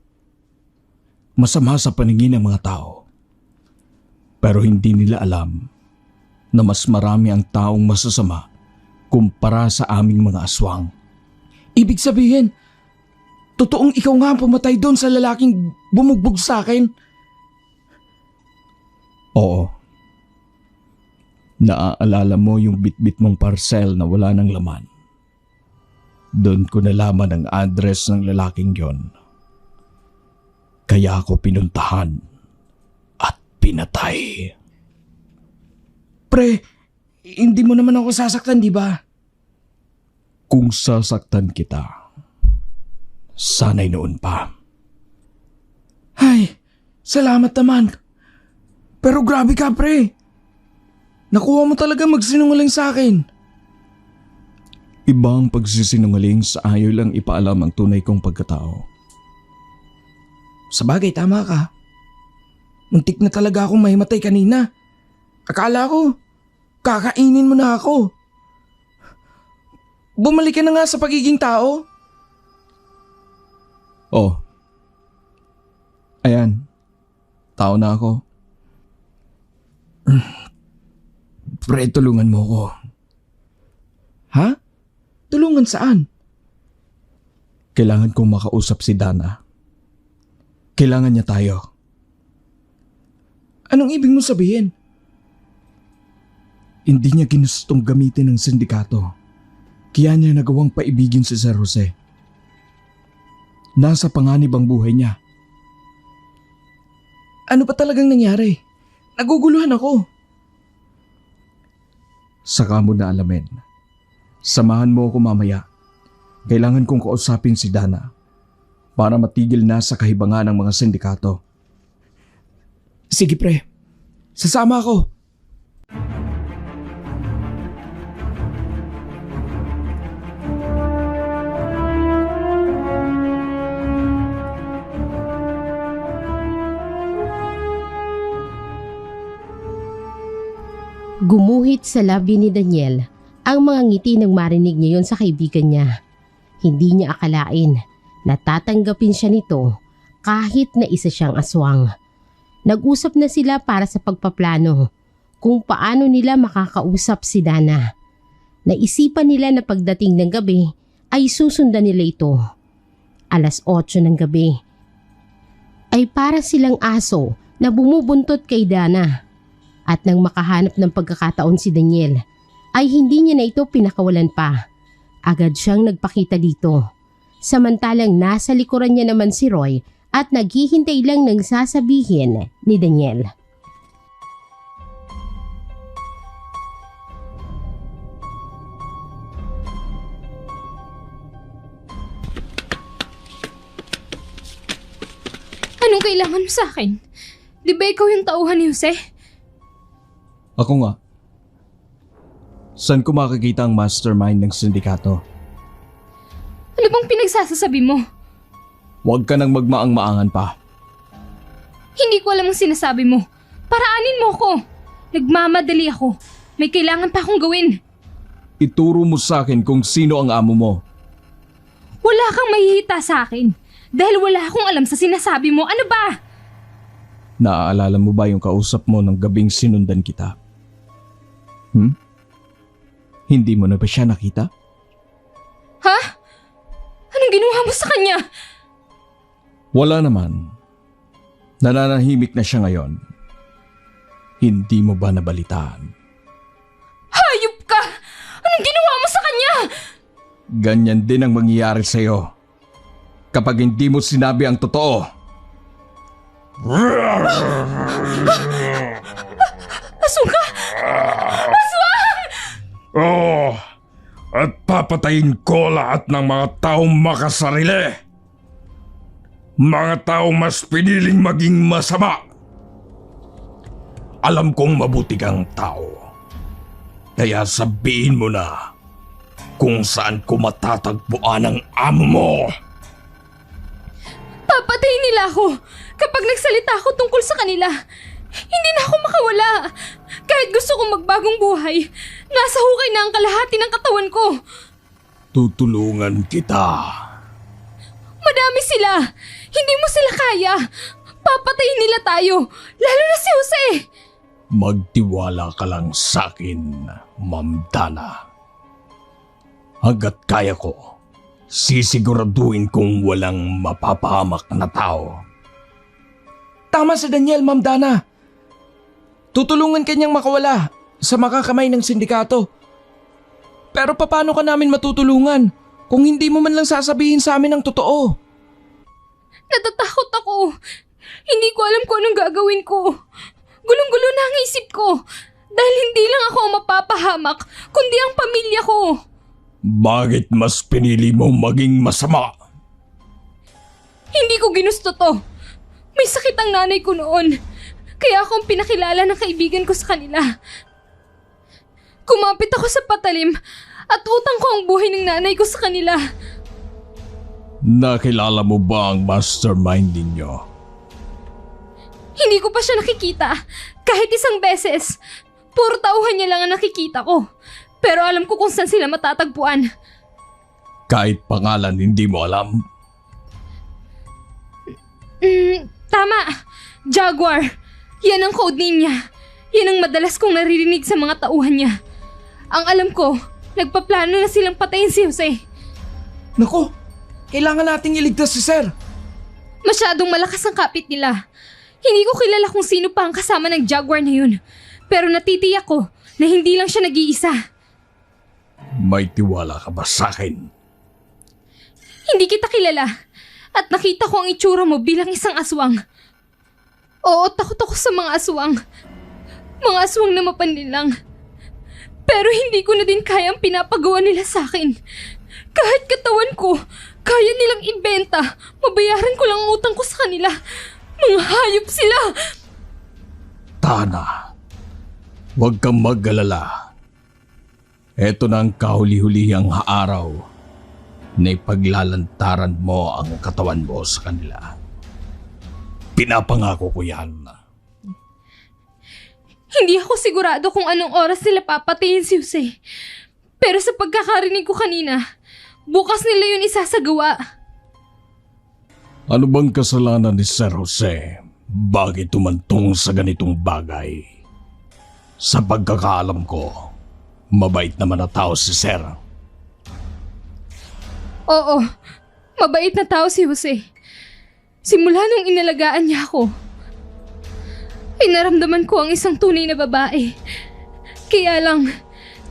Masama sa paningin ng mga tao. Pero hindi nila alam na mas marami ang taong masasama kumpara sa aming mga aswang. Ibig sabihin, totoong ikaw nga ang pumatay doon sa lalaking bumugbog sa akin? Oo. Naaalala mo yung bitbit mong parcel na wala ng laman. Doon ko nalaman ang address ng lalaking yon. Kaya ako pinuntahan at pinatay. Pre, hindi mo naman ako sasaktan, di ba? Kung sasaktan kita, sana'y noon pa. Ay, salamat naman. Pero grabe ka, pre. Nakuha mo talaga magsinungaling sa akin. Ibang pagsisinungaling sa ayaw lang ipaalam ang tunay kong pagkatao. Sabagay, tama ka. Muntik na talaga akong mahimatay kanina. Akala ko, kakainin mo na ako. Bumalik ka na nga sa pagiging tao. Oh. Ayan. Tao na ako. Pre, tulungan mo ko. Ha? Tulungan saan? Kailangan kong makausap si Dana. Kailangan niya tayo. Anong ibig mo sabihin? Hindi niya ginustong gamitin ng sindikato. Kaya niya nagawang paibigin si Sir Jose. Nasa panganib ang buhay niya. Ano pa talagang nangyari? Naguguluhan ako. Saka mo na alamin. Samahan mo ako mamaya. Kailangan kong kausapin si Dana para matigil na sa kahibangan ng mga sindikato. Sige pre, sasama ako. Gumuhit sa labi ni Daniel ang mga ngiti nang marinig niya yon sa kaibigan niya. Hindi niya akalain na tatanggapin siya nito kahit na isa siyang aswang. Nag-usap na sila para sa pagpaplano kung paano nila makakausap si Dana. Naisipan nila na pagdating ng gabi ay susundan nila ito. 8:00 ng gabi ay para silang aso na bumubuntot kay Dana. At nang makahanap ng pagkakataon si Daniel, ay hindi niya na ito pinakawalan pa. Agad siyang nagpakita dito. Samantalang nasa likuran niya naman si Roy at naghihintay lang ng sasabihin ni Daniel. Anong kailangan mo sa akin? Di ba ikaw yung tauhan ni Jose? Ako nga. Saan ko makikita ang mastermind ng sindikato? Ano bang pinagsasasabi mo? Huwag ka nang magmaang-maangan pa. Hindi ko alam ang sinasabi mo. Paraanin mo ako. Nagmamadali ako. May kailangan pa akong gawin. Ituro mo sa akin kung sino ang amo mo. Wala kang mahihita sa akin. Dahil wala akong alam sa sinasabi mo. Ano ba? Naaalala mo ba yung kausap mo ng gabing sinundan kita? Hindi mo na ba siya nakita? Ha? Anong ginawa mo sa kanya? Wala naman. Nananahimik na siya ngayon. Hindi mo ba nabalitaan? Hayop ka! Anong ginawa mo sa kanya? Ganyan din ang mangyayari sa'yo. Kapag hindi mo sinabi ang totoo. Aswang ka! Aswang! Oh, at papatayin ko lahat ng mga taong makasarili. Mga taong mas piniling maging masama. Alam kong mabuti kang tao. Kaya sabihin mo na kung saan ko matatagpuan ang amo mo. Papatayin nila ako kapag nagsalita ako tungkol sa kanila. Hindi na ako makawala. Kahit gusto kong magbagong buhay, nasa hukay na ang kalahati ng katawan ko. Tutulungan kita. Madami sila. Hindi mo sila kaya. Papatayin nila tayo. Lalo na si Jose. Magtiwala ka lang sa akin, Ma'am Dana. Hanggat kaya ko, sisiguraduhin kong walang mapapahamak na tao. Tama si Daniel, Ma'am Dana. Tutulungan kanyang makawala sa makakamay ng sindikato. Pero paano ka namin matutulungan kung hindi mo man lang sasabihin sa amin ang totoo? Natatakot ako. Hindi ko alam kung anong gagawin ko. Gulong-gulo na ang isip ko. Dahil hindi lang ako ang mapapahamak, kundi ang pamilya ko. Bakit mas pinili mo maging masama? Hindi ko ginusto to. May sakit ang nanay ko noon. Kaya akong pinakilala ng kaibigan ko sa kanila. Kumapit ako sa patalim at utang ko ang buhay ng nanay ko sa kanila. Nakilala mo ba ang mastermind ninyo? Hindi ko pa siya nakikita. Kahit isang beses. Puro tauhan niya lang ang nakikita ko. Pero alam ko kung saan sila matatagpuan. Kahit pangalan hindi mo alam? Tama. Jaguar. Yan ang code name niya. Yan ang madalas kong naririnig sa mga tauhan niya. Ang alam ko, nagpaplano na silang patayin si Jose. Naku, kailangan nating iligtas si Sir. Masyadong malakas ang kapit nila. Hindi ko kilala kung sino pa ang kasama ng Jaguar na yun. Pero natitiyak ko na hindi lang siya nag-iisa. May tiwala ka ba sa akin? Hindi kita kilala. At nakita ko ang itsura mo bilang isang aswang. Oo, takot ako sa mga aswang. Mga aswang na mapanlinlang. Pero hindi ko na din kaya ang pinapagawa nila sa akin. Kahit katawan ko, kaya nilang ibenta. Mabayaran ko lang ang utang ko sa kanila. Mga hayop sila! Tana, huwag kang mag-alala. Ito na ang kahuli-hulihang araw na ipaglalantaran mo ang katawan mo sa kanila. Pinapangako ko yan. Hindi ako sigurado kung anong oras nila papatayin si Jose. Pero sa pagkakarinig ko kanina, bukas nila yun isasagawa. Ano bang kasalanan ni Sir Jose? Bakit tumantong sa ganitong bagay? Sa pagkakaalam ko, mabait naman na tao si Sir. Oo, mabait na tao si Jose. Simula nung inalagaan niya ako, ay naramdaman ko ang isang tunay na babae. Kaya lang,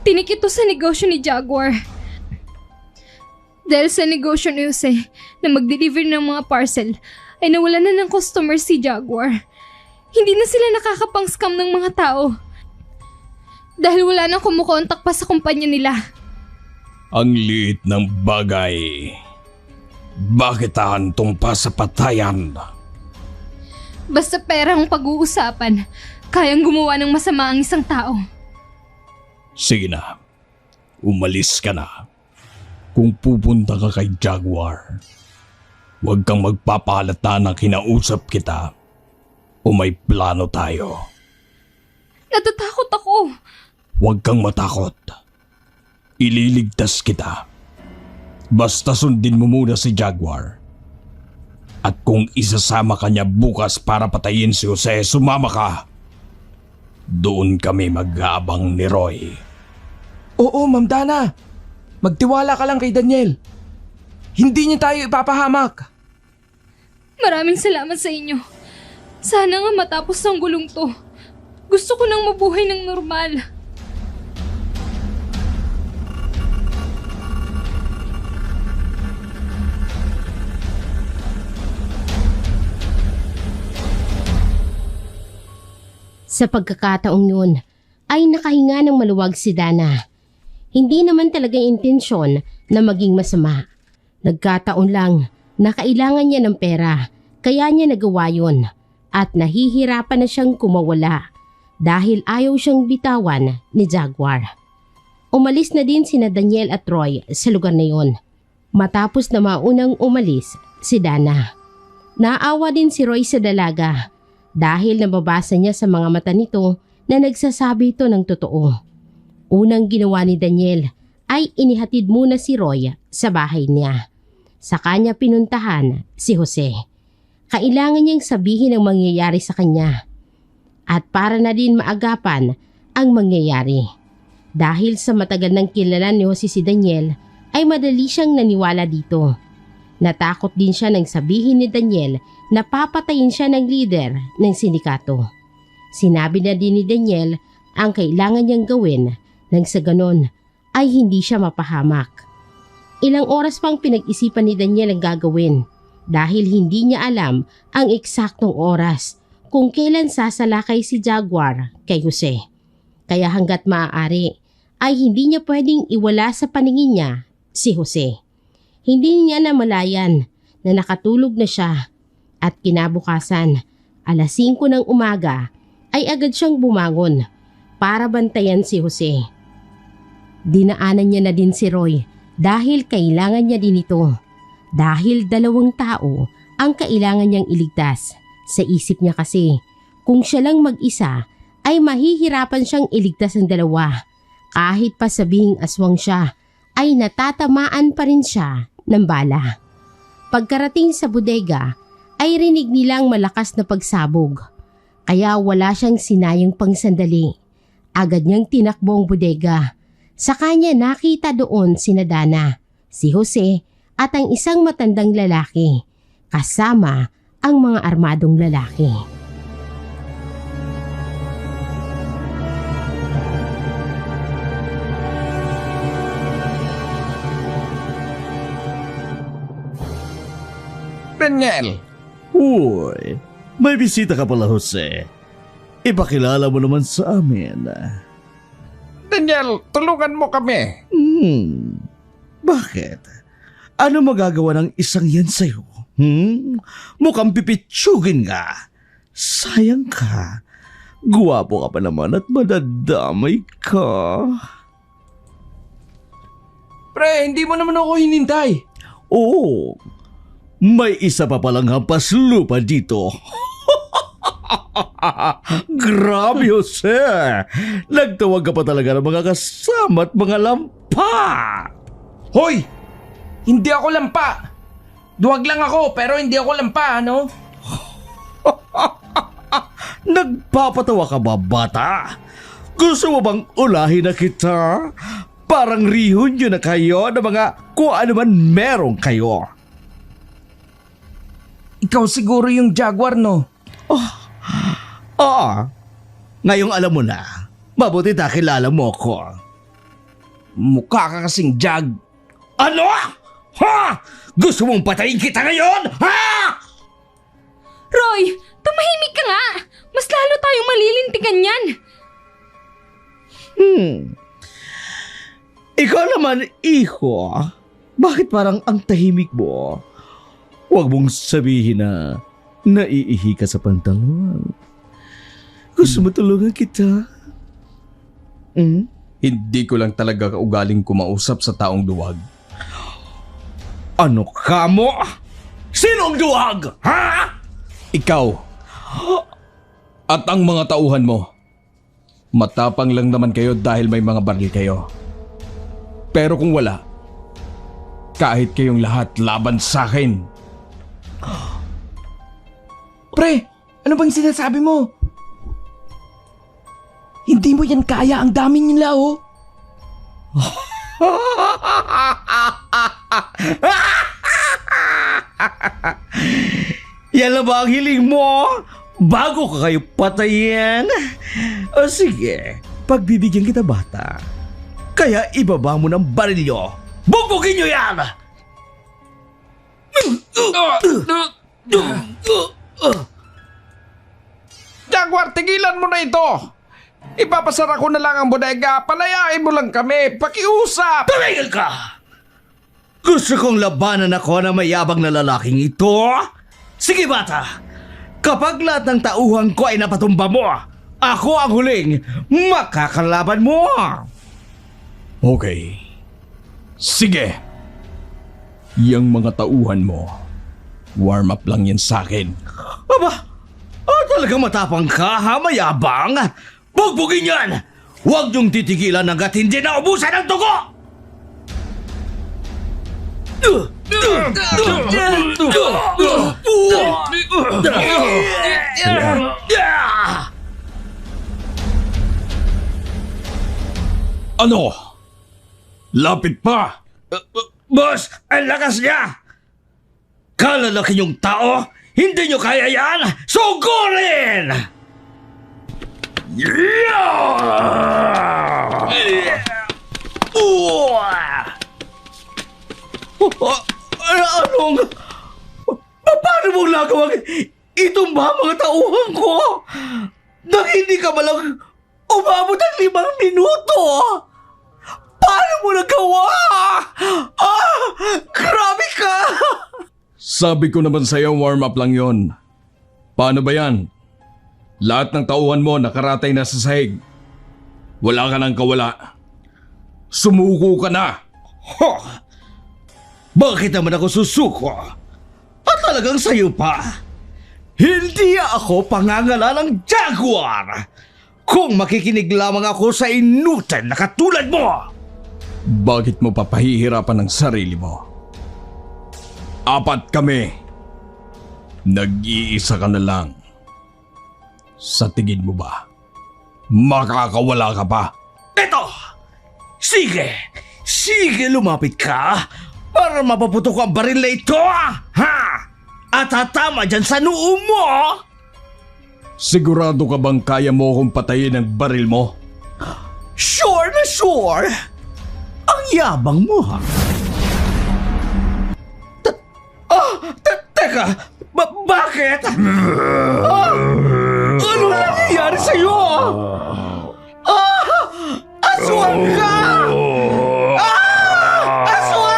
tinikito sa negosyo ni Jaguar. Dahil sa negosyo ni Jose na mag-deliver ng mga parcel, ay nawalan na ng customer si Jaguar. Hindi na sila nakakapang-scam ng mga tao. Dahil wala nang kumukontak pa sa kumpanya nila. Ang liit ng bagay. Bakit ahantong pa sa patayan? Basta pera ang pag-uusapan, kayang gumawa ng masama ang isang tao. Sige na, umalis ka na. Kung pupunta ka kay Jaguar, huwag kang magpapalata na kinausap kita o may plano tayo. Natatakot ako. Huwag kang matakot. Ililigtas kita. Basta sundin mo muna si Jaguar. At kung isasama ka niya bukas para patayin si Jose, sumama ka. Doon kami mag-aabang ni Roy. Oo, Ma'am Dana. Magtiwala ka lang kay Daniel. Hindi niya tayo ipapahamak. Maraming salamat sa inyo. Sana nga matapos ang gulong to. Gusto ko nang mabuhay ng normal. Sa pagkakataong yun, ay nakahinga ng maluwag si Dana. Hindi naman talaga intensyon na maging masama. Nagkataon lang na kailangan niya ng pera, kaya niya nagawa yun. At nahihirapan na siyang kumawala dahil ayaw siyang bitawan ni Jaguar. Umalis na din sina Daniel at Roy sa lugar na yun. Matapos na maunang umalis si Dana. Naawa din si Roy sa dalaga dahil nababasa niya sa mga mata nito na nagsasabi ito ng totoo. Unang ginawa ni Daniel ay inihatid muna si Roy sa bahay niya. Sa kanya pinuntahan si Jose. Kailangan niyang sabihin ang mangyayari sa kanya. At para na din maagapan ang mangyayari. Dahil sa matagal ng kilala ni Jose si Daniel, ay madali siyang naniwala dito. Natakot din siya nang sabihin ni Daniel na papatayin siya ng leader ng sindikato. Sinabi na din ni Daniel ang kailangan niyang gawin nang sa ganon ay hindi siya mapahamak. Ilang oras pang pinag-isipan ni Daniel ang gagawin dahil hindi niya alam ang eksaktong oras kung kailan sasalakay si Jaguar kay Jose. Kaya hanggat maaari ay hindi niya pwedeng iwala sa paningin niya si Jose. Hindi niya namalayan na nakatulog na siya at kinabukasan, alas 5 ng umaga ay agad siyang bumangon para bantayan si Jose. Dinaanan niya na din si Roy dahil kailangan niya din ito. Dahil 2 tao ang kailangan niyang iligtas. Sa isip niya kasi, kung siya lang mag-isa ay mahihirapan siyang iligtas ang 2. Kahit pa sabihing aswang siya, ay natatamaan pa rin siya ng bala. Pagkarating sa bodega, ay rinig nilang malakas na pagsabog. Kaya wala siyang sinayang pang sandali. Agad niyang tinakbo ang bodega. Sa kanya nakita doon sina Dana, si Jose at ang isang matandang lalaki, kasama ang mga armadong lalaki. Daniel! Uy, may bisita ka pala, Jose. Ipakilala mo naman sa amin. Daniel, tulungan mo kami. Bakit? Ano magagawa ng isang yan sa'yo? Mukhang pipitsugin nga. Sayang ka. Guwapo ka pa naman at madadamay ka. Pre, hindi mo naman ako hinintay. Oo, may isa pa palang hampas lupa dito. Grabe, Jose. Nagtawag ka pa talaga ng mga kasama at mga lampa. Hoy! Hindi ako lampa! Duwag lang ako pero hindi ako lampa, ano? Nagpapatawa ka ba, bata? Gusto mo bang ulahin na kita? Parang reunion na kayo ng mga kung ano man meron kayo. Ikaw siguro yung Jaguar, no? Oo. Ngayong alam mo na. Mabuti kilala mo ko. Mukha ka kasing Jag. Ano? Ha? Gusto mong patayin kita ngayon? Ha? Roy, tumahimik ka nga! Mas lalo tayong malilintikan yan! Ikaw naman, iho. Bakit parang ang tahimik mo? Huwag mong sabihin na naiihi ka sa pantalon. Gusto mo tulungan kita? Hindi ko lang talaga kaugaling kumausap sa taong duwag. Ano ka mo? Sinong duwag? Ha? Ikaw. At ang mga tauhan mo. Matapang lang naman kayo dahil may mga baril kayo. Pero kung wala, kahit kayong lahat laban sa akin. Pre, ano bang sinasabi mo? Hindi mo yan kaya, ang dami nila, oh. Yan na ba ang hiling mo? Bago ka kayo patayin? O sige, pagbibigyan kita, bata. Kaya ibaba mo ng barilyo. Bugbugin nyo yan! Jaguar, tigilan mo na ito! Ipapasara ko na lang ang bodega. Palayain mo lang kami. Pakiusap! Tumigil ka! Gusto kong labanan ako na mayabang na lalaking ito? Sige, bata. Kapag lahat ng tauhan ko ay napatumba mo, ako ang huling makakalaban mo. Okay. Sige. Yang mga tauhan mo, warm up lang yan sa akin. Aba, talagang matapang ka ha, mayabang? Bugbugin yan! Huwag niyong titigilan hanggat hindi naubusan ng dugo! Ano? Lapit pa! Boss, ang lakas niya! Kalalaki niyong tao, hindi niyo kaya yan! Sugurin! Anong? Paano mong nagawang itumba ang mga tauhan ko? Nang hindi ka malang umabot ng 5 minuto? Paano mo nagawa? Grabe ka! Sabi ko naman sa'yo, warm up lang yon. Paano ba yan? Lahat ng tauhan mo nakaratay na sa sahig. Wala ka nang kawala. Sumuko ka na! Bakit naman ako susuko? At talagang sa'yo pa. Hindi ako pangangala ng Jaguar. Kung makikinig lamang ako sa inutan na katulad mo. Bakit mo papahihirapan ang sarili mo? 4 kami. Nag-iisa ka na lang. Sa tingin mo ba, makakawala ka pa? Eto! Sige! Sige, lumapit ka para mapaputok ang baril na ito, ha? At tatama dyan sa noo mo! Sigurado ka bang kaya mo akong patayin ng baril mo? Sure na sure! Ang yabang mo, ha? Teka! Bakit? Ano nangyayari sa'yo? Aswang ka! Aswang!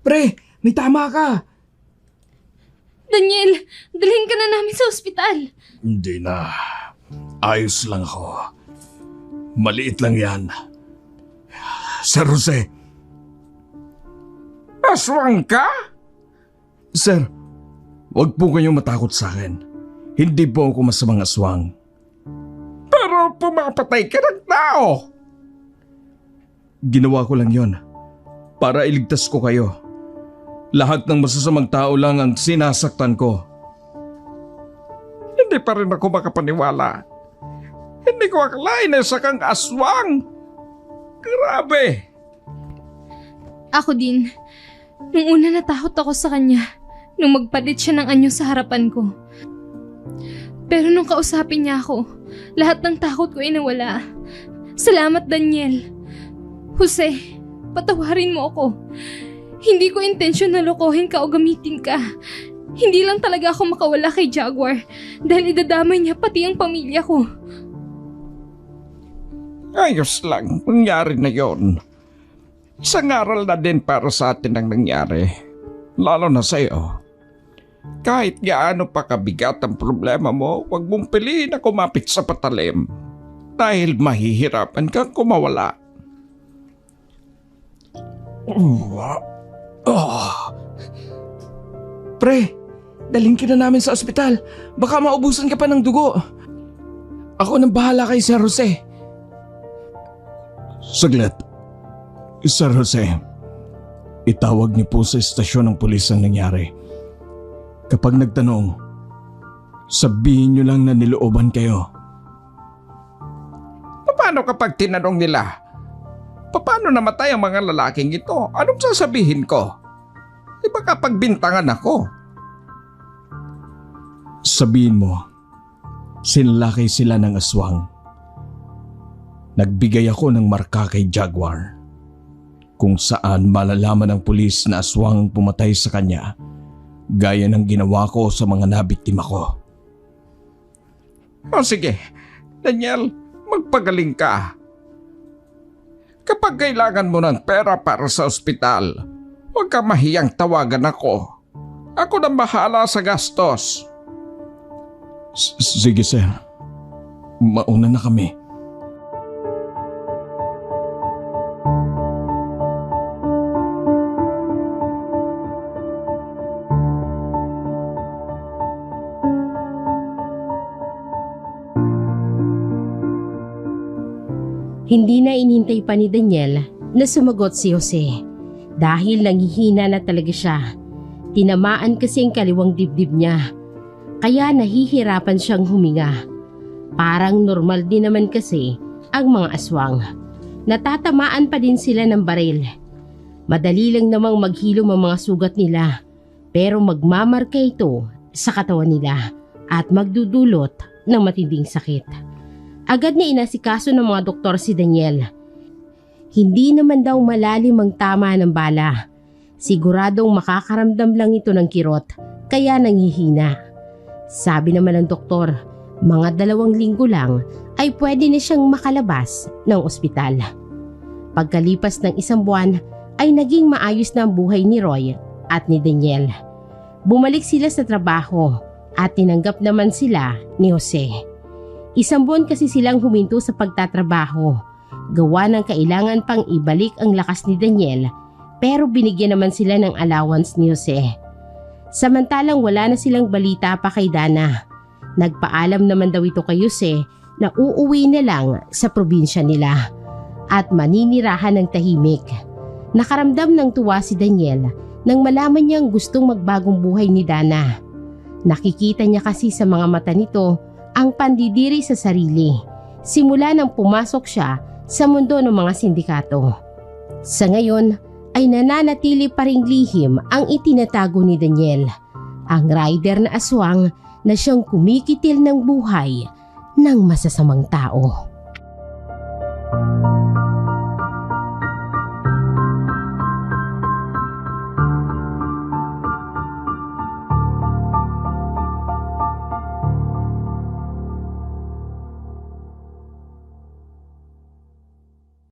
Pre, may tama ka. Daniel, dalhin ka na namin sa ospital. Hindi na. Ayos lang ako. Maliit lang yan. Sir Jose. Aswang ka? Sir, wag po kayong matakot sa akin. Hindi po ako masamang aswang. Pero pumapatay ka ng tao. Ginawa ko lang yon para iligtas ko kayo. Lahat ng masasamang tao lang ang sinasaktan ko. Hindi pa rin ako makapaniwala. Hindi ko akalain na isa kang aswang. Grabe. Ako din. Nung una natakot ako sa kanya, nung magpalit siya ng anyo sa harapan ko. Pero nung kausapin niya ako, lahat ng takot ko ay nawala. Salamat, Daniel. Jose, patawarin mo ako. Hindi ko intensyon na lokohin ka o gamitin ka. Hindi lang talaga ako makawala kay Jaguar dahil idadamay niya pati ang pamilya ko. Ayos lang, nangyari na yon. Isang aral na din para sa atin ang nangyari. Lalo na sa iyo. Kahit gaano pa kabigat ang problema mo, huwag mong piliin na kumapit sa patalim. Dahil mahihirapan kang kumawala. Pre, dalhin ka na namin sa ospital. Baka maubusan ka pa ng dugo. Ako nang bahala kay Sir Jose. Saglit. Sir Jose, itawag niyo po sa estasyon ng pulis ang nangyari. Kapag nagtanong, sabihin niyo lang na nilooban kayo. Paano kapag tinanong nila? Paano namatay ang mga lalaking ito? Anong sasabihin ko? Di ba kapag bintangan ako? Sabihin mo, sinlakay sila ng aswang. Nagbigay ako ng marka kay Jaguar, kung saan malalaman ng pulis na aswang pumatay sa kanya, gaya ng ginawa ko sa mga nabiktima ko. O sige, Daniel, magpagaling ka. Kapag kailangan mo ng pera para sa ospital, huwag ka mahiyang tawagan ako. Ako na bahala sa gastos. Sige sir, mauna na kami. Hindi na inintay pa ni Daniel na sumagot si Jose dahil nanghihina na talaga siya. Tinamaan kasi ang kaliwang dibdib niya, kaya nahihirapan siyang huminga. Parang normal din naman kasi ang mga aswang. Natatamaan pa din sila ng baril. Madali lang namang maghilom ang mga sugat nila, pero magmamarka ito sa katawan nila at magdudulot ng matinding sakit. Agad na inasikaso ng mga doktor si Daniel. Hindi naman daw malalim ang tama ng bala. Siguradong makakaramdam lang ito ng kirot, kaya nanghihina. Sabi naman ng doktor, mga 2 linggo lang ay pwede na siyang makalabas ng ospital. Pagkalipas ng 1 buwan ay naging maayos na ang buhay ni Roy at ni Daniel. Bumalik sila sa trabaho at tinanggap naman sila ni Jose. 1 buwan kasi silang huminto sa pagtatrabaho. Gawa ng kailangan pang ibalik ang lakas ni Daniel, pero binigyan naman sila ng allowance ni Jose. Samantalang wala na silang balita pa kay Dana. Nagpaalam naman daw ito kay Jose na uuwi na lang sa probinsya nila at maninirahan ng tahimik. Nakaramdam ng tuwa si Daniel nang malaman niyang gustong magbagong buhay ni Dana. Nakikita niya kasi sa mga mata nito ang pandidiri sa sarili, simula nang pumasok siya sa mundo ng mga sindikato. Sa ngayon ay nananatili pa ring lihim ang itinatago ni Daniel, ang rider na aswang na siyang kumikitil ng buhay ng masasamang tao.